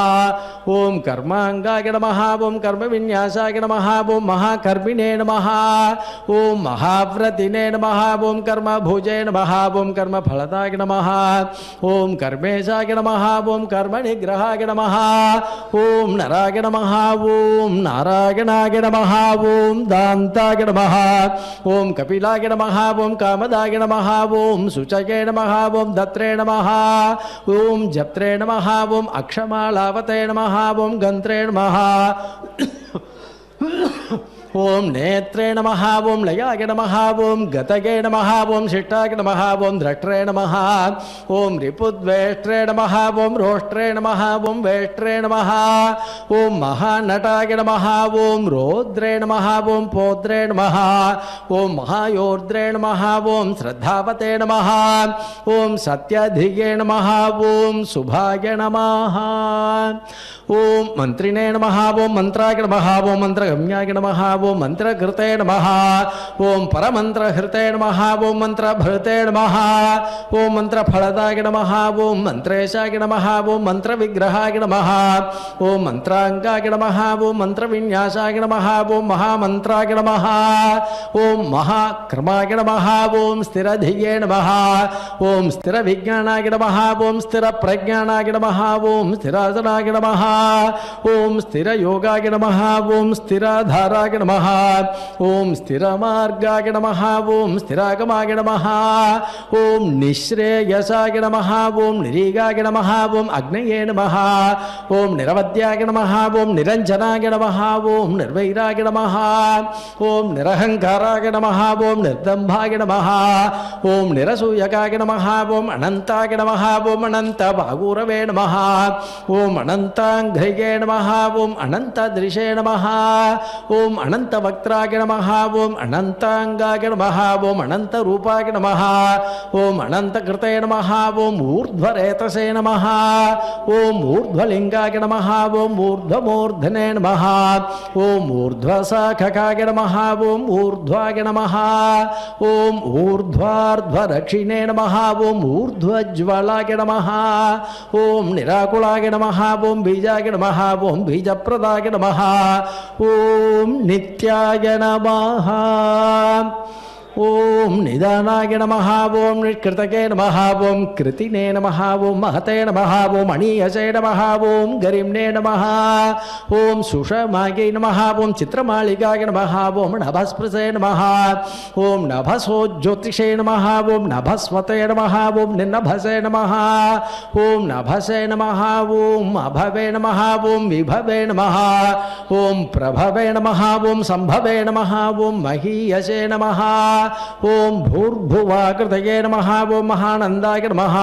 ओम कर्मांगाय नमः ओम कर्म विन्यासाय नमः ओम महाकर्मिणे नमः ओम महाव्रतिने नमः ओम कर्म भुजे नमः ओम कर्म फलदाय नमः ओम कर्मेशाय नमः ओम कर्म निग्रहाय नमः ओम नराय नमः ओम नारायणाय नमः ओम दान्ताय नमः ओम कपिलाय नमः ओम कामदाय नमः ओम शुचये नमः ओम दत्रे नमः ओम जप्त्रे नमः ओम अक्षमालावते नमः ओम गन्त्रे नमः ओम नेत्रे नमः ओम लयाय नमः ओम गतये नमः ओम शिष्टाय नमः ओम द्रष्ट्रे नमः ओम रिपुद्वेष्ट्रे नमः ओम रोष्ट्रे नमः ओम वेष्ट्रे नमः ओम महानटाय नमः ओम रौद्रे नमः ओम पौद्रे नमः ओम महायोर्द्रे नमः ओम श्रद्धावते नमः ओम सत्याधिये नमः ओम शुभाय नमः ओम मंत्रिणे नमः ओम मंत्राय नमः ओम मंत्रगम्याय नमः ओम मंत्रकृते नमः ओम परमंत्रहृते नमः ओम मंत्रभृते नमः ओम मंत्रफलदाय नमः ओम मंत्रेशाय नमः ओम मंत्रविग्रहाय नमः ओम मंत्रांगाय नमः ओम मंत्रविन्यासाय नमः ओम महामंत्राय नमः ओम महाक्रमाय नमः ओम स्थिरधिये नमः ओम स्थिरविज्ञानाय नमः ओम स्थिरप्रज्ञानाय नमः ओम स्थिरासनाय नमः ओम स्थिरयोगाय नमः ओम स्थिराधाराय नमः ओम स्थिरमार्गाय नमः ओम स्थिरागमाय नमः ओम निःश्रेयसाय नमः ओम निरीगाय नमः ओम अग्नये नमः ओम निरवद्याय नमः ओम निरञ्जनाय नमः ओम निर्वैराय नमः ओम निरहंकाराय नमः ओम निर्दम्भाय नमः ओम निरसूयकाय नमः ओम अनन्ताय नमः ओम अनन्तबाहुरवे नमः ओम अनन्ताङ्घ्रिये नमः ओम अनन्तदृशे नमः ओम अनन्तवक्त्राय नमः ओम अनन्ताङ्गाय नमः ओम अनन्तरूपाय नमः ओम अनन्तकृते नमः ओम ऊर्ध्वरेतसे नमः ओम ऊर्ध्वलिङ्गाय नमः ओम ऊर्ध्वमूर्धने नमः ओम ऊर्ध्वशाखकाय नमः ओम ऊर्ध्वाय नमः ओम ऊर्ध्वार्ध्वदक्षिणे नमः ओम ऊर्ध्वज्वलाय नमः ओम निराकुलाय नमः ओम बीजाय नमः ओम बीजप्रदाय नमः ओम नित्याय नमः ஓம் நிதானாய நமஹ ஓம் நிஷ்கிருதகே நமஹ ஓம் கிருதினே நமஹ ஓம் மகதே நமஹ ஓம் அணியசே நமஹ ஓம் கரிம்னே நமஹ ஓம் சுஷமாயை நமஹ ஓம் சித்திரமாளிகாய நமஹ ஓம் நபஸ்பிருசே நமஹ ஓம் நபசோ ஜோதிஷே நமஹ ஓம் நபஸ்வதே நமஹ ஓம் நின்னபசே நமஹ ஓம் நபசே நமஹ ஓம் அபவே நமஹ ஓம் விபவே நமஹ ஓம் பிரபவே நமஹ ஓம் சம்பவே நமஹ ஓம் மஹீயசே நமஹ ஓம் பூர்புவாகிருதயே நமஹ ஓம் மகானந்தாய நமஹ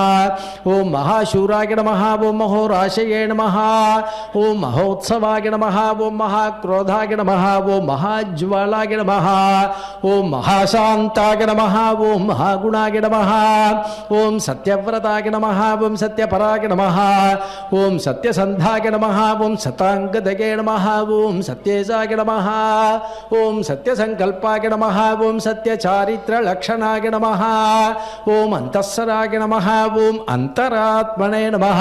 ஓம் மகாசூராய நமஹ ஓம் மகோராசயே நமஹ ஓம் மகோத்சவாய நமஹ ஓம் மகாக்ரோதாய நமஹ ஓம் மகாஜ்வாலாய நமஹ ஓம் மகாசாந்தாய நமஹ ஓம் மகாகுணாய நமஹ ஓம் சத்யவ்ரதாய நமஹ ஓம் சத்யபராய நமஹ ஓம் சத்யசந்தாய நமஹ ஓம் சதாங்கதயே நமஹ ஓம் சத்யேசாய நமஹ ஓம் சத்யசங்கல்பாய நமஹ ஓம் சத்யசாரித்ரலக்ஷணாய நமஹ ஓம் அந்தஸ்ஸராய நமஹ ஓம் அந்தராத்மனே நமஹ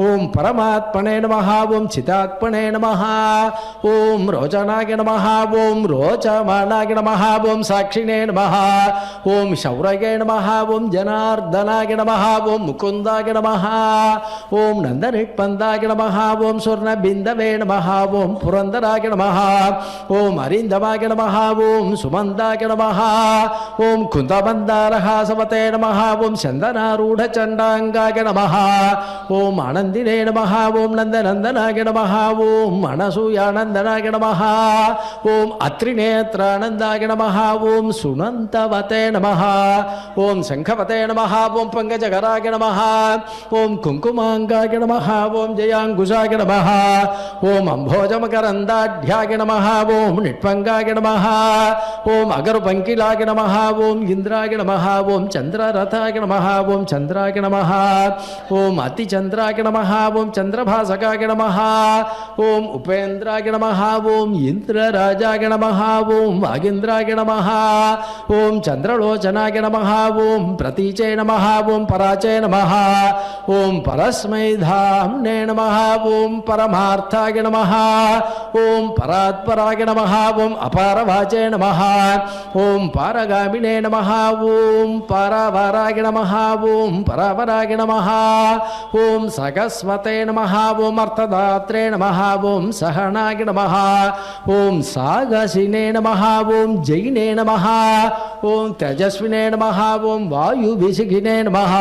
ஓம் பரமாத்மனே நமஹ ஓம் சிதாத்மனே நமஹ ஓம் ரோஜனாய நமஹ ஓம் ரோச்சமானாய நமஹ ஓம் சாட்சிணே நமஹ ஓம் சௌரயே நமஹ ஓம் ஜனார்தனாய நமஹ ஓம் முகுந்தாய நமஹ ஓம் நந்தநிட்பந்தாய நமஹ ஓம் ஸ்வர்ணபிந்தவே நமஹ ஓம் புரந்தராய நமஹ ஓம் அரிந்தமாய நமஹ ஓம் சுமந்தாய நமஹ ஓம் குந்தமந்தாரஹாசவதே நமஹ ஓம் சந்தனாரூಢச்சண்டாங்காய நமஹ ஓம் ஆனந்தினே நமஹ ஓம் நந்தநந்தனாய நமஹ ஓம் அனசூயானந்தனாய நமஹ ஓம் அத்ரிநேத்ரானந்தாய நமஹ ஓம் சுனந்தவதே நமஹ ஓம் சங்கவதே நமஹ ஓம் பங்கஜகராய நமஹ ஓம் குங்குமாங்காய நமஹ ஓம் ஜயாங்குஷாய நமஹ ஓம் அம்போஜமகரந்தாಢ்யாய நமஹ ஓம் நிட்பங்காய நமஹ ஓம் அகருபங்கிலாய நமஹ ஓம் இந்திராய நமஹ ஓம் சந்திரரதாய நமஹ ஓம் சந்திராய நமஹ ஓம் அதிச்சந்திராய நமஹ ஓம் சந்திரபாசகாய நமஹ ஓம் உபேந்திராய நமஹ ஓம் இந்திரராஜாய நமஹ ஓம் வாகீந்திராய நமஹ ஓம் சந்திரலோச்சனாய நமஹ ஓம் பிரதீச்சே நமஹ ஓம் பராச்சே நமஹ ஓம் பரஸ்மை தாம்னே நமஹ ஓம் பரமார்த்தாய நமஹ ஓம் பராத்பராய நமஹ ஓம் அபாரவாச்சே நமஹ ஓம் பாரகாமினே நமஹ ஓம் பரவராய நமஹ ஓம் பரவராய நமஹ ஓம் சகஸ்வதே நமஹ ஓம் அர்த்ததாத்ரே நமஹ ஓம் சகணாய நமஹ ஓம் சாகசினே நமஹ ஓம் ஜெயினே நமஹ ஓம் தேஜஸ்வினே நமஹ ஓம் வாயுவிசிகினே நமஹ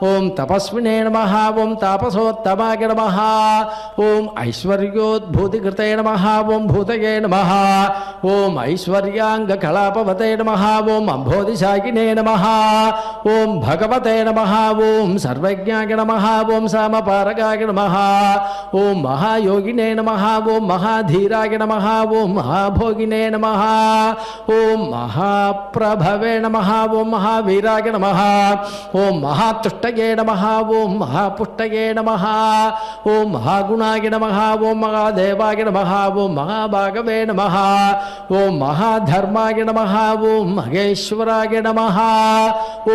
ஓம் தபஸ்வினே நமஹ ஓம் தாபசோத்தமாய நமஹ ஓம் ஐஸ்வர்யோத்பூதிகிருதே நமஹ ஓம் பூதயே நமஹ ஓம் ஐஸ்வர்யாங்க கலாபவதே நமஹ ஓம் அம்போதிசாகினே நமஹ ஓம் பகவதே நமஹ ஓம் சர்வஜ்ஞாய நமஹ ஓம் சாமபாரகாய நமஹ ஓம் மகாயோகினே நமஹ ஓம் மகாதீராய நமஹ ஓம் மகாபோகினே நமஹ ஓம் மகாபிரபவே நமஹ ஓம் மகாவீராய நமஹ ஓம் மகாதுஷ்டயே நமஹ ஓம் மகாபுஷ்டயே நமஹ ஓம் மகாகுணாய நமஹ ஓம் மகாதேவாய நமஹ ஓம் மகாபாகவே நமஹ ஓம் மகாதர்மாய நமஹ ஓம் மகேஸ்வராய நமஹ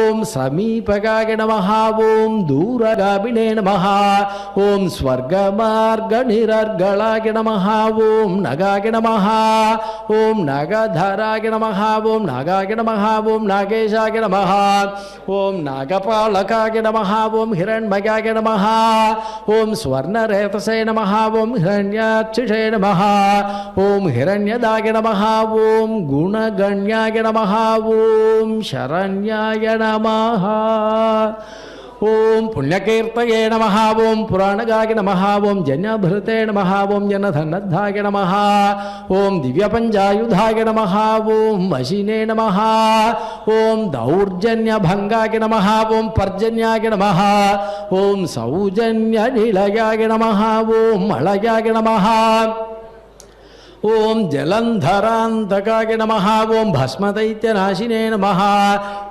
ஓம் சமீபகாய நமஹ ஓம் தூரகாமினே நமஹ ஓம் ஸ்வர்கமார்க நிரர்களாய நமஹ ஓம் நகாய நமஹ ஓம் நகதராய நமஹ ஓம் நாகாய நமஹ ஓம் நாகேஷாய நமஹ ஓம் நாகபாலகாய நமஹ ஓம் ஹிரண்மயாய நமஹ ஓம் ஸ்வர்ணரேதசே நமஹ ஓம் ஹிரண்யாட்சிஷே நமஹ ஓம் ஹிரண்யதாய நமஹ ஓம் குணகண்யாய நமஹ ஓம் சரண்யாய நமஹ ஓம் புண்ணியகீர்த்தயே நமஹ ஓம் புராணகாய நமஹ ஓம் ஜன்யபிருதே நமஹ ஓம் ஜனதன்னத்தாய நமஹ ஓம் திவ்யபஞ்சாயுதாய நமஹ ஓம் வசினே நமஹ ஓம் தௌர்ஜன்யபங்காய நமஹ ஓம் பர்ஜன்யாய நமஹ ஓம் சௌஜன்யநிலயாய நமஹ ஓம் மலயாய நமஹ ஓம் ஜலந்தராந்தகாய நமஹ ஓம் பஸ்மதைத்யநாசினே நமஹ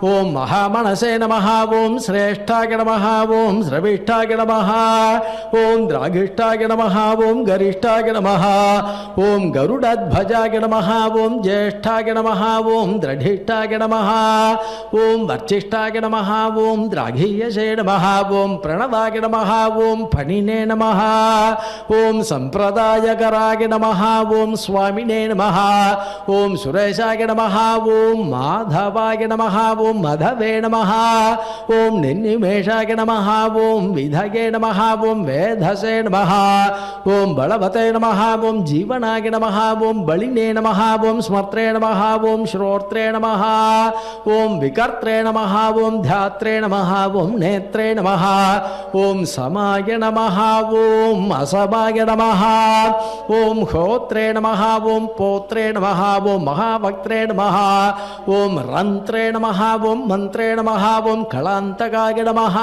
ஓம் மகாமனசே நமஹ ஓம் சிரேஷ்டாய நமஹ ஓம் ஸ்ரவிஷ்டாய நமஹ ஓம் திராகிஷ்டாய நமஹ ஓம் கரிஷ்டாய நமஹ ஓம் கருடத்வஜாய நமஹ ஓம் ஜேஷ்டாய நமஹ ஓம் திரடிஷ்டாய நமஹ ஓம் வர்ச்சிஷ்டாய நமஹ ஓம் திராகியசே நமஹ ஓம் பிரணவாய நமஹ ஓம் பணினே நமஹ ஓம் சம்பிரதாயகராய நமஹ ஓம் स्वामिने नमः ओम सुरेशाय नमः ओम माधवाय नमः ओम मधवे नमः ओम निन्निमेषाय नमः ओम विधये नमः ओम वेधसे नमः ओम बलवते नमः ओम जीवनाय नमः ओम बलिने नमः ओम स्मर्त्रे नमः ओम श्रोत्रे नमः ओम विकर्त्रे नमः ओम ध्यात्रे नमः ओम नेत्रे नमः ओम समाय नमः ओम असमाय नमः ओम होत्रे नमः ओम पोत्रे नमः ओम महाभक्त्रे नमः ओम रन्त्रे नमः ओम मंत्रे नमः ओम कलान्तकाय नमः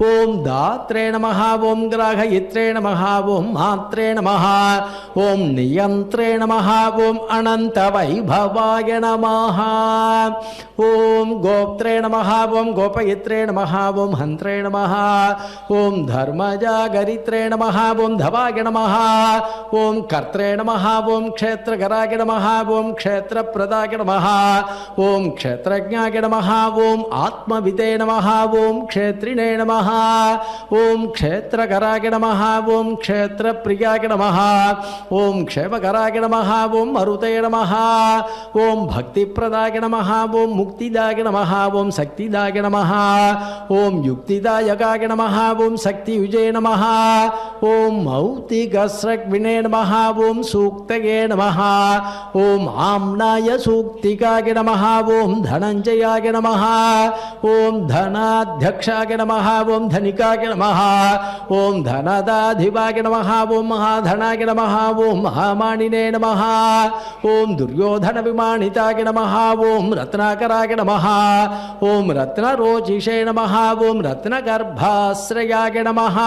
ओम दात्रे नमः ओम ग्राहयित्रे नमः ओम मात्रे नमः ओम नियन्त्रे नमः ओम अनंत वैभवाय नमः ओम गोप्त्रे नमः ओम गोपयित्रे नमः ओम हन्त्रे नमः ओम धर्मजागरित्रे नमः ओम धवाय नमः ओम कर्त्रे नमः ओम क्षेत्रकराय नमः ओम क्षेत्रप्रदाय नमः ओम क्षेत्रज्ञाय नमः ओम आत्मविदे नमः ओम क्षेत्रिणे नमः ओम क्षेत्रकराय नमः ओम क्षेत्रप्रियाय नमः ओम क्षेमकराय नमः ओम मरुते नमः ओम भक्तिप्रदाय नमः ओम मुक्तिदाय नमः ओम शक्तिदाय नमः ओम युक्तिदायकाय नमः ओम शक्तियुजे नमः ओम मौक्तिकस्रग्विणे नमः ओम सूक्तये नमः ओम आम्नाय सूक्तिकाय नमः ओम धनञ्जयाय नमः ओम धनाध्यक्षाय नमः ओम धनिकाय नमः ओम धनदाधिवाय नमः ओम महाधनाय नमः ओम महामानिने नमः ओम दुर्योधन विमानिताय नमः ओम रत्नाकराय नमः ओम रत्नरोचिषे नमः ओम रत्नगर्भाश्रयाय नमः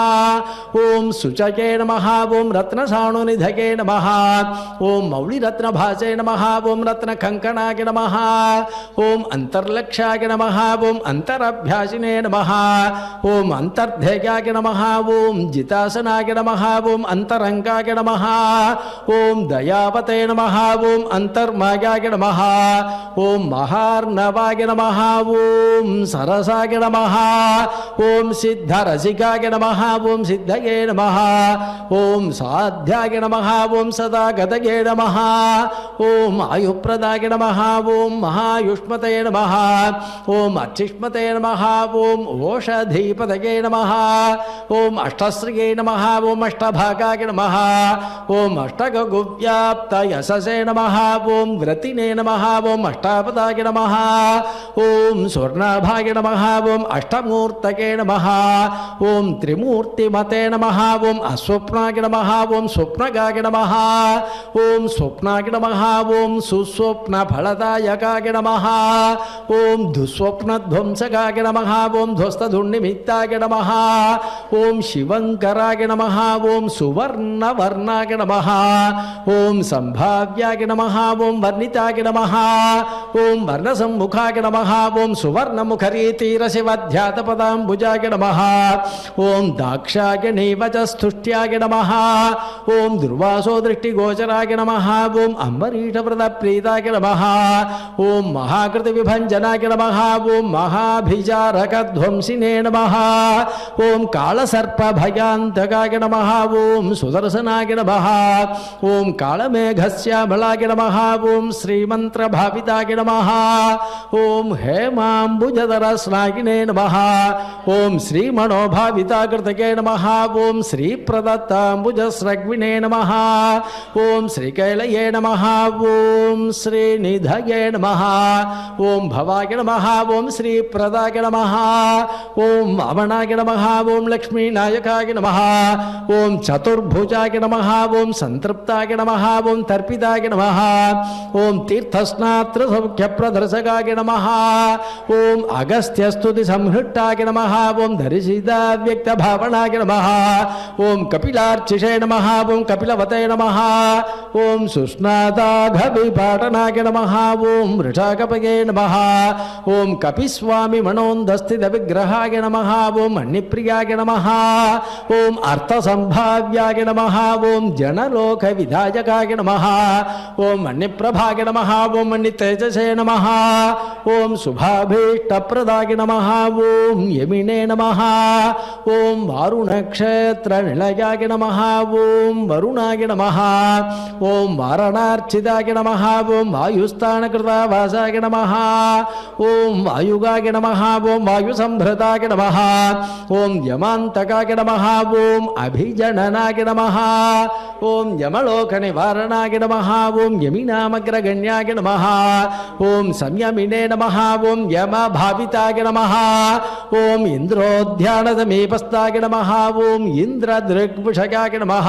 ओम शुचये नमः ओम रत्नसाणुनिधये नमः ओम मौलिरत्नभासे नमः ओम रत्नकङ्कणाय नमः ओम अंतर्लक्षाय नमः ओम अंतरभ्यासिने नमः ओम अंतर्धेयाय नमः ओम जितासनाय नमः ओम अंतरंगाय नमः ओम दयावते नमः ओम अंतर्मायाय नमः ओम महार्णवाय नमः ओम सरसाय नमः ओम सिद्धरसिकाय नमः ओम सिद्धये नमः ओम साध्याय नमः ओम सदागतये नमः ओम आयुप्रदाय नमः ओम महायुष्मते नमः ओम अर्चिष्मते नमः ओम ओषधीपतये नमः ओम अष्टश्रिये नमः ओम अष्टभागाय नमः ओम अष्टगुव्याप्तयशसे नमः ओम व्रतिने नमः ओम अष्टापदाय नमः ओम स्वर्णाभाय नमः ओम अष्टमूर्तये नमः ओम त्रिमूर्तिमते नमः ओम अस्वप्नाय नमः ओम स्वप्नगाय नमः ओम स्वप्नाय नमः ओम सुस्वप्नफलदायकाय नमः ओम दुःस्वप्नध्वंसकाय नमः ओम ध्वस्तधुर्निमित्ताय नमः ओम शिवङ्कराय नमः ओम सुवर्णवर्णाय नमः ओम संभाव्याय नमः ओम वर्णिताय नमः ओम वर्णसम्मुखाय नमः ओम सुवर्णमुखरीतिरशिवध्यातपदाम्बुजाय नमः ओम दाक्षायणीवचस्तुष्ट्याय नमः ओम दुर्वासो दृष्टिगोचराय नमः ओम अम्बरीषव्रतप्रीताय नमः ओम महाकृतिविभञ्जनाय नमः ओम महाभिचारकध्वंसिने नमः ओम कालसर्पभयान्तकाय नमः ओम सुदर्शनाय नमः ओम कालमेघश्यामलाय नमः ओम श्रीमन्त्रभाविताय नमः ओम हेमाम्बुजधरस्नायिने नमः ओम श्रीमणोभाविताकृतये नमः ओम श्रीप्रदत्ताम्बुजस्रग्विणे नमः ओम श्रीकैलये नमः ओम श्रीनिधये नमः ओम भवाय नमः ओम श्रीप्रदाय नमः ओम वामनाय नमः ओम लक्ष्मीनायकाय नमः ओम चतुर्भुजाय नमः ओम संतृप्ताय नमः ओम तर्पिताय नमः ओम तीर्थस्नात्रसौख्यप्रदर्शकाय नमः ओम अगस्त्यस्तुतिसंहृष्टाय नमः ओम धरिसिदाव्यक्तभावनाय नमः ओम कपिलार्चिषे नमः ओम कपिलवते नमः ओम सुस्नादाघविपाटनाय नमः ओम वृषाकपये नमः ओम कपिस्वामी मनोन्दस्थितविग्रहाय नमः ओम मणिप्रियाय नमः ओम अर्थसंभाव्याय नमः ओम जनलोकविधायकाय नमः ओम मणिप्रभाय नमः ओम मणितेजसे नमः ओम शुभाभीष्टप्रदाय नमः ओम यमिने नमः ओम वारुणक्षेत्रनिलयाय नमः ओम वरुणाय नमः ఓం వారణార్చితాయ నమః ఓం వాయుస్థానకృతావాసాయ నమః ఓం వాయుగాయ నమః ఓం వాయుసంభృతాయ నమః ఓం యమాంతకాయ నమః ఓం అభిజననాయ నమః ఓం యమలోక నివారణాయ నమః ఓం యమినామగ్రగణ్యాయ నమః ఓం సంయమినే నమః ఓం యమభావితాయ నమః ఓం ఇంద్రోధ్యాన సమీపస్థాయ నమః ఓం ఇంద్రదృగ్భుషకాయ నమః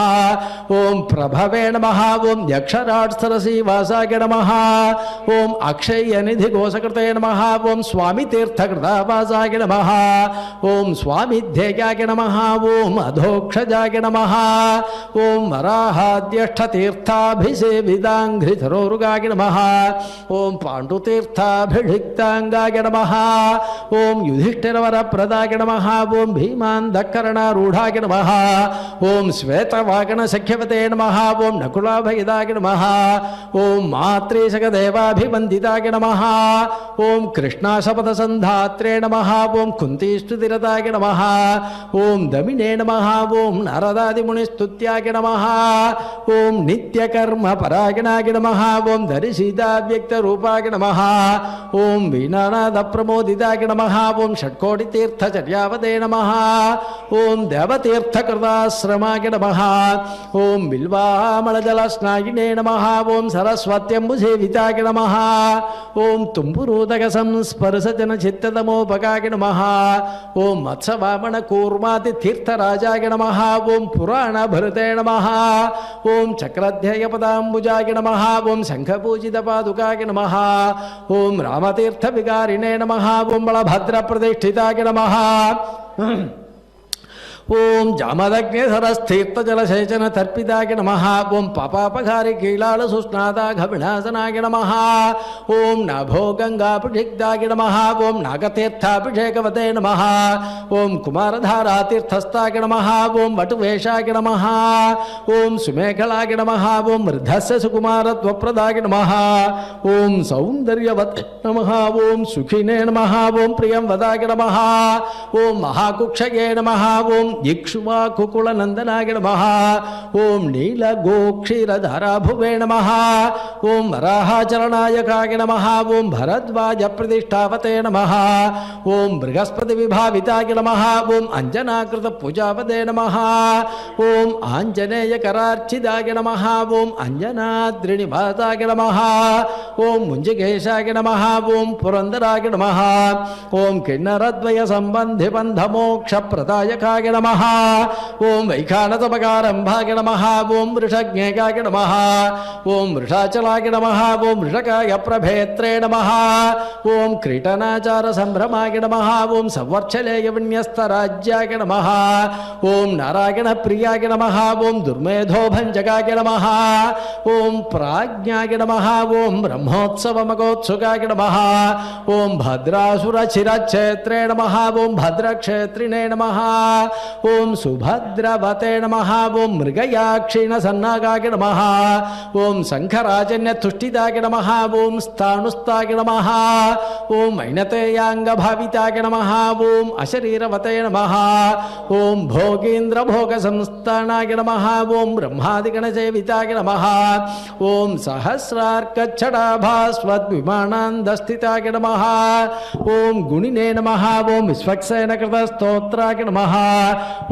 ఓం ప్రభవే నమః ఓం యక్షరాట్సరసీవాసాయ నమః ఓం అక్షయనిధి కోశకృతే నమః ఓం స్వామి తీర్థకృతావాసాయ నమః ఓం స్వామిధ్యేయాయ నమః ఓం అధోక్షజాయ నమః ఓం వరాహాద్యష్టతీర్థాభిసేవిదాంఘ్రిధరోరుగాయ నమః ఓం పాండుతీర్థాభిషిక్తాంగాయ నమః ఓం యుధిష్ఠిరవరప్రదాయ నమః ఓం భీమాంధకరణారూఢాయ నమః ఓం శ్వేతవాగణసఖ్యవతే నమః ఓం నకులాభయదాయ నమః ఓం మాత్రేశకదేవాభివందితాయ నమః ఓం కృష్ణాశపథసంధాత్రే నమః ఓం కుంతీస్తుతిరతాయ నమః ఓం దమినే నమః ఓం నారదాదిమునిస్తుత్యాయ నమః ఓం నిత్యకర్మపరాయణాయ నమః ఓం దర్శితావ్యక్తరూపాయ నమః ఓం వీణానాదప్రమోదితాయ నమః ఓం షట్కోటితీర్థచర్యావతే నమః ఓం దేవతీర్థకృతాశ్రమాయ నమః ఓం బిల్వామళజలస్నాయినే నమః ఓం సరస్వత్యంబుసేవితాయ నమః ఓం తుంబురూదక సంస్పర్శజన చిత్తతమోపకాయ నమః ఓం మత్స్యవామన కూర్మాది తీర్థరాజాయ నమః ఓం పురాణభృతే నమః ఓం చక్రధ్యయపదాంబుజాయ నమః ఓం శంఖపూజితపాదుకాయ నమః ఓం రామతీర్థవికారిణే నమః ఓం బలభద్రప్రతిష్ఠితాయ నమః ఓం జామదగ్నిధరస్థీర్థజలసేచన తర్పితాయ నమః ఓం పాపాపహారి కీలాలసుస్నాదాఘ వినాశనాయ నమః ఓం నభో గంగాభిషిక్తాయ నమః ఓం నాగతీర్థాభిషేకవతే నమః ఓం కుమారధారాతీర్థస్థాయ నమః ఓం వటువేషాయ నమః ఓం సుమేఖలాయ నమః ఓం వృద్ధస్య సుకుమారత్వప్రదాయ నమః ఓం సౌందర్యవతే నమః ఓం సుఖినే నమః ఓం ప్రియం వదాయ నమః ఓం మహాకుక్షయే నమః ఓం ఇక్ష్వాకుకులనందనాయ నమః ఓం నీలగోక్షీరధరాభువే నమః ఓం వరాహాచరణాయకాయ నమః ఓం భరద్వాజప్రతిష్ఠావతే నమః ఓం బృహస్పతి విభావితాయ నమః ఓం అంజనాకృత పూజావతే నమః ఓం ఆంజనేయకరార్చితాయ నమః ఓం అంజనాద్రినివాసాయ నమః ఓం ముంజికేశాయ నమః ఓం పురందరాయ నమః ఓం కిన్నరద్వయ సంబంధి బంధమోక్షప్రదాయకాయ నమః ఓం వైఖానతమకారంభాయ నమః ఓం వృషజ్ఞేయాయ నమః ఓం వృషాచలాయ నమః ఓం వృషకాయ ప్రభేత్రే నమః ఓం క్రీటనాచార సంభ్రమాయ నమః ఓం సంవర్చలేయ విన్యస్తరాజ్యాయ నమః ఓం నారాయణ ప్రియాయ నమః ఓం దుర్మేధోభంజకాయ నమః ఓం ప్రాజ్ఞాయ నమః ఓం బ్రహ్మోత్సవమగోత్సుకాయ నమః ఓం భద్రాసురచిరక్షేత్రే నమః ఓం భద్రక్షేత్రిణే నమః ఓం సుభద్రవతే నమః ఓం మృగయాక్షిణ సన్నాగాయ నమః ఓం శంఖరాజన్యతుష్టితాయ నమః ఓం స్థాణుస్థాయ నమః ఓం మైనతేయాంగభావితాయ నమః ఓం అశరీరవతే నమః ఓం భోగేంద్రభోగ సంస్థానాయ నమః ఓం బ్రహ్మాదిగణసేవితాయ నమః ఓం సహస్రార్కచ్చడాభాస్వద్విమానాందస్థితాయ నమః ఓం గుణినే నమః ఓం విశ్వక్సేనకృతస్తోత్రాయ నమః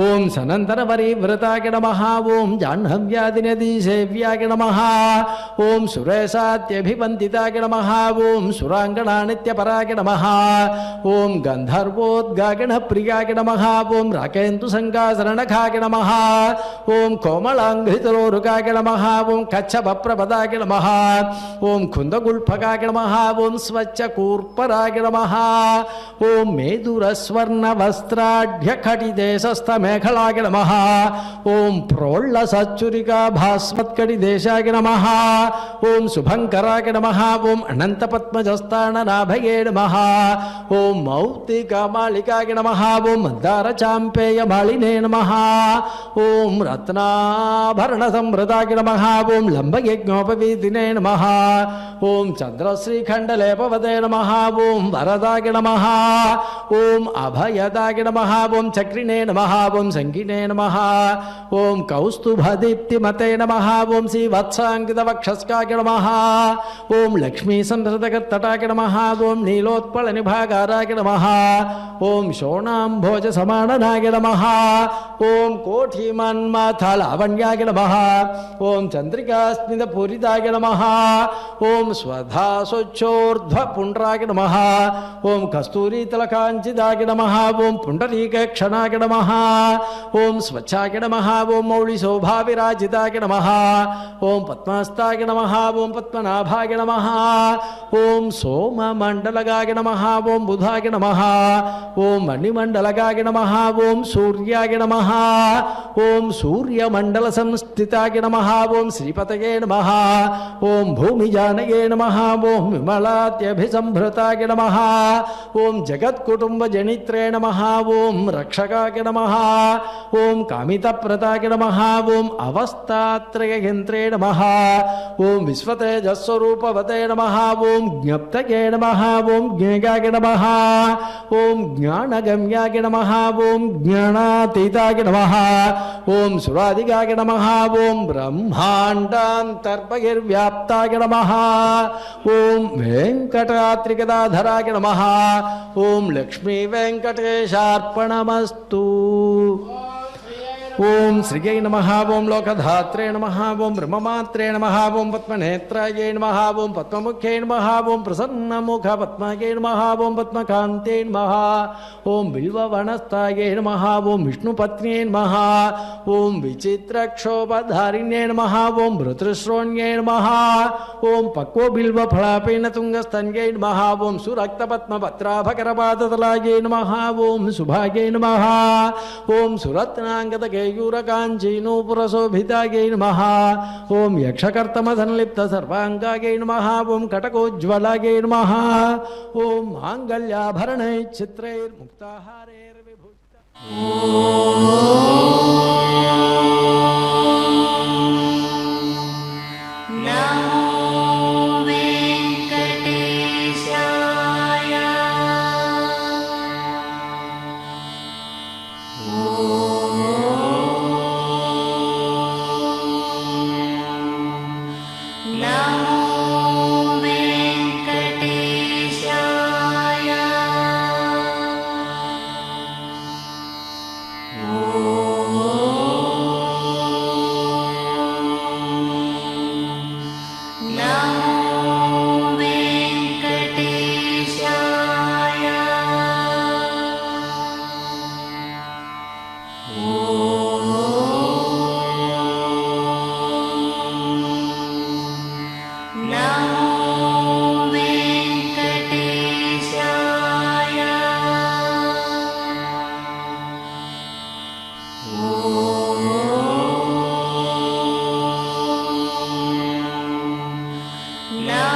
ఓం సనంతనవరీవ్రతాయ నమః ఓం జాహ్నవ్యాధినదీసేవ్యాయ నమః ఓం సురేశాత్యభివందితాయ నమః ఓం సురాంగణానిత్యపరాయ నమః ఓం గంధర్వోద్గాగిణ ప్రియాయ నమః ఓం రాకేందు సంగాసరణఖాయ నమః ఓం కోమళాంఘ్రితరోరుకాయ నమః ఓం కచ్చభప్రపదాయ నమః ఓం కుందగుల్ఫకాయ నమః ఓం స్వచ్ఛకూర్పరాయ నమః ఓం మేదురస్వర్ణవస్త్రాఢ్యఖటిదేశస్థమేఖలాయ నమః ఓం ప్రోళ్ళసచ్చురికాభాస్మత్కటిదేశాయ నమః ఓం శుభంకరాయ నమః ఓం అనంతపద్మజస్థాననాభయే నమః ఓం మౌక్తికమాళికాయ నమః ఓం మందారచాంపేయమాళినే నమః ఓం రత్నాభరణ సంవృతాయ నమః ఓం లంబయజ్ఞోపవీదినే నమః ఓం చంద్రశ్రీఖండలేపవతే నమః ఓం వరదాయ నమః ఓం అభయదాయ నమః ఓం చక్రిణే నమః ఓం సంగీనే నమః ఓం కౌస్తుభదీప్తిమతే నమః ఓం శ్రీవత్సాంకితవక్షస్కాయ నమః ఓం లక్ష్మీ సంహృతకర్తటాయ నమః ఓం నీలోత్పళనిభాగారాయ నమః ఓం శోణాంభోజ సమాననాయ నమః ఓం కోఠిమన్మథలావణ్యాయ నమః ఓం చంద్రికాస్మితపూరితాయ నమః ఓం స్వధాసోచ్చోర్ధ్వపుండ్రాయ నమః ఓం కస్తూరీతలకాంచిదాయ నమః ఓం పుండరీకక్షణాయ నమః ఓం స్వచ్ఛాయ నమః ఓం మౌళిశోభావిరాజితాయ నమః ఓం పద్మాస్తాయ నమః ఓం పద్మనాభాయ నమః ఓం సోమమండలగాయ నమః ఓం బుధాయ నమః ఓం మణిమండలగాయ నమః ఓం సూర్యాయ నమః ఓం సూర్యమండల సంస్థితాయ నమః ఓం శ్రీపతయే నమః ఓం భూమిజానయే నమః ఓం విమలాత్యభిసంభృతాయ నమః ఓం జగత్కుటుంబజనిత్రే నమః ఓం రక్షకాయ నమః ఓం కామితప్రదాయ నమః ఓం అవస్థాత్రయయంత్రే నమః ఓం విశ్వతేజస్వరూపవతే నమః ఓం జ్ఞప్తయే నమః ఓం జ్ఞేయాయ నమః ఓం జ్ఞానగమ్యాయ నమః ఓం జ్ఞానాతీతాయ నమః ఓం సురాదిగాయ నమః ఓం బ్రహ్మాండాంతర్బహిర్వ్యాప్తాయ నమః ఓం వెంకటాత్రికదాధరాయ నమః ఓం లక్ష్మీ వెంకటేశార్పణమస్తు ఓం శ్రీయై నమః ఓం లోకధాత్రే నమః ఓం బ్రహ్మమాత్రే నమః ఓం పద్మనేత్రాయై నమః ఓం పద్మముఖ్యై నమః ఓం ప్రసన్నముఖ పద్మాయై నమః ఓం పద్మకాంతే నమః ఓం బిల్వవనస్థాయై నమః ఓం విష్ణుపత్న్యై నమః ఓం విచిత్రక్షోభధారిణ్యై నమః ఓం భృతృశ్రోణ్యై నమః ఓం పక్వో బిల్వఫలాపేన తుంగస్తన్యై నమః ఓం సురక్తపద్మపత్రాభకరపాదతలాయై నమః ఓం శుభాయై నమః ఓం సురత్నాంగద కేయూరకాంచీనూపురశోభితాయై నమః ఓం యక్షకర్తమసంలిప్త సర్వాంగాయై నమః ఓం కటకోజ్వలాయై నమః ఓం మాంగళ్యాభరణైశ్చిత్రైర్ముక్తాహారైర్విభూషిత No.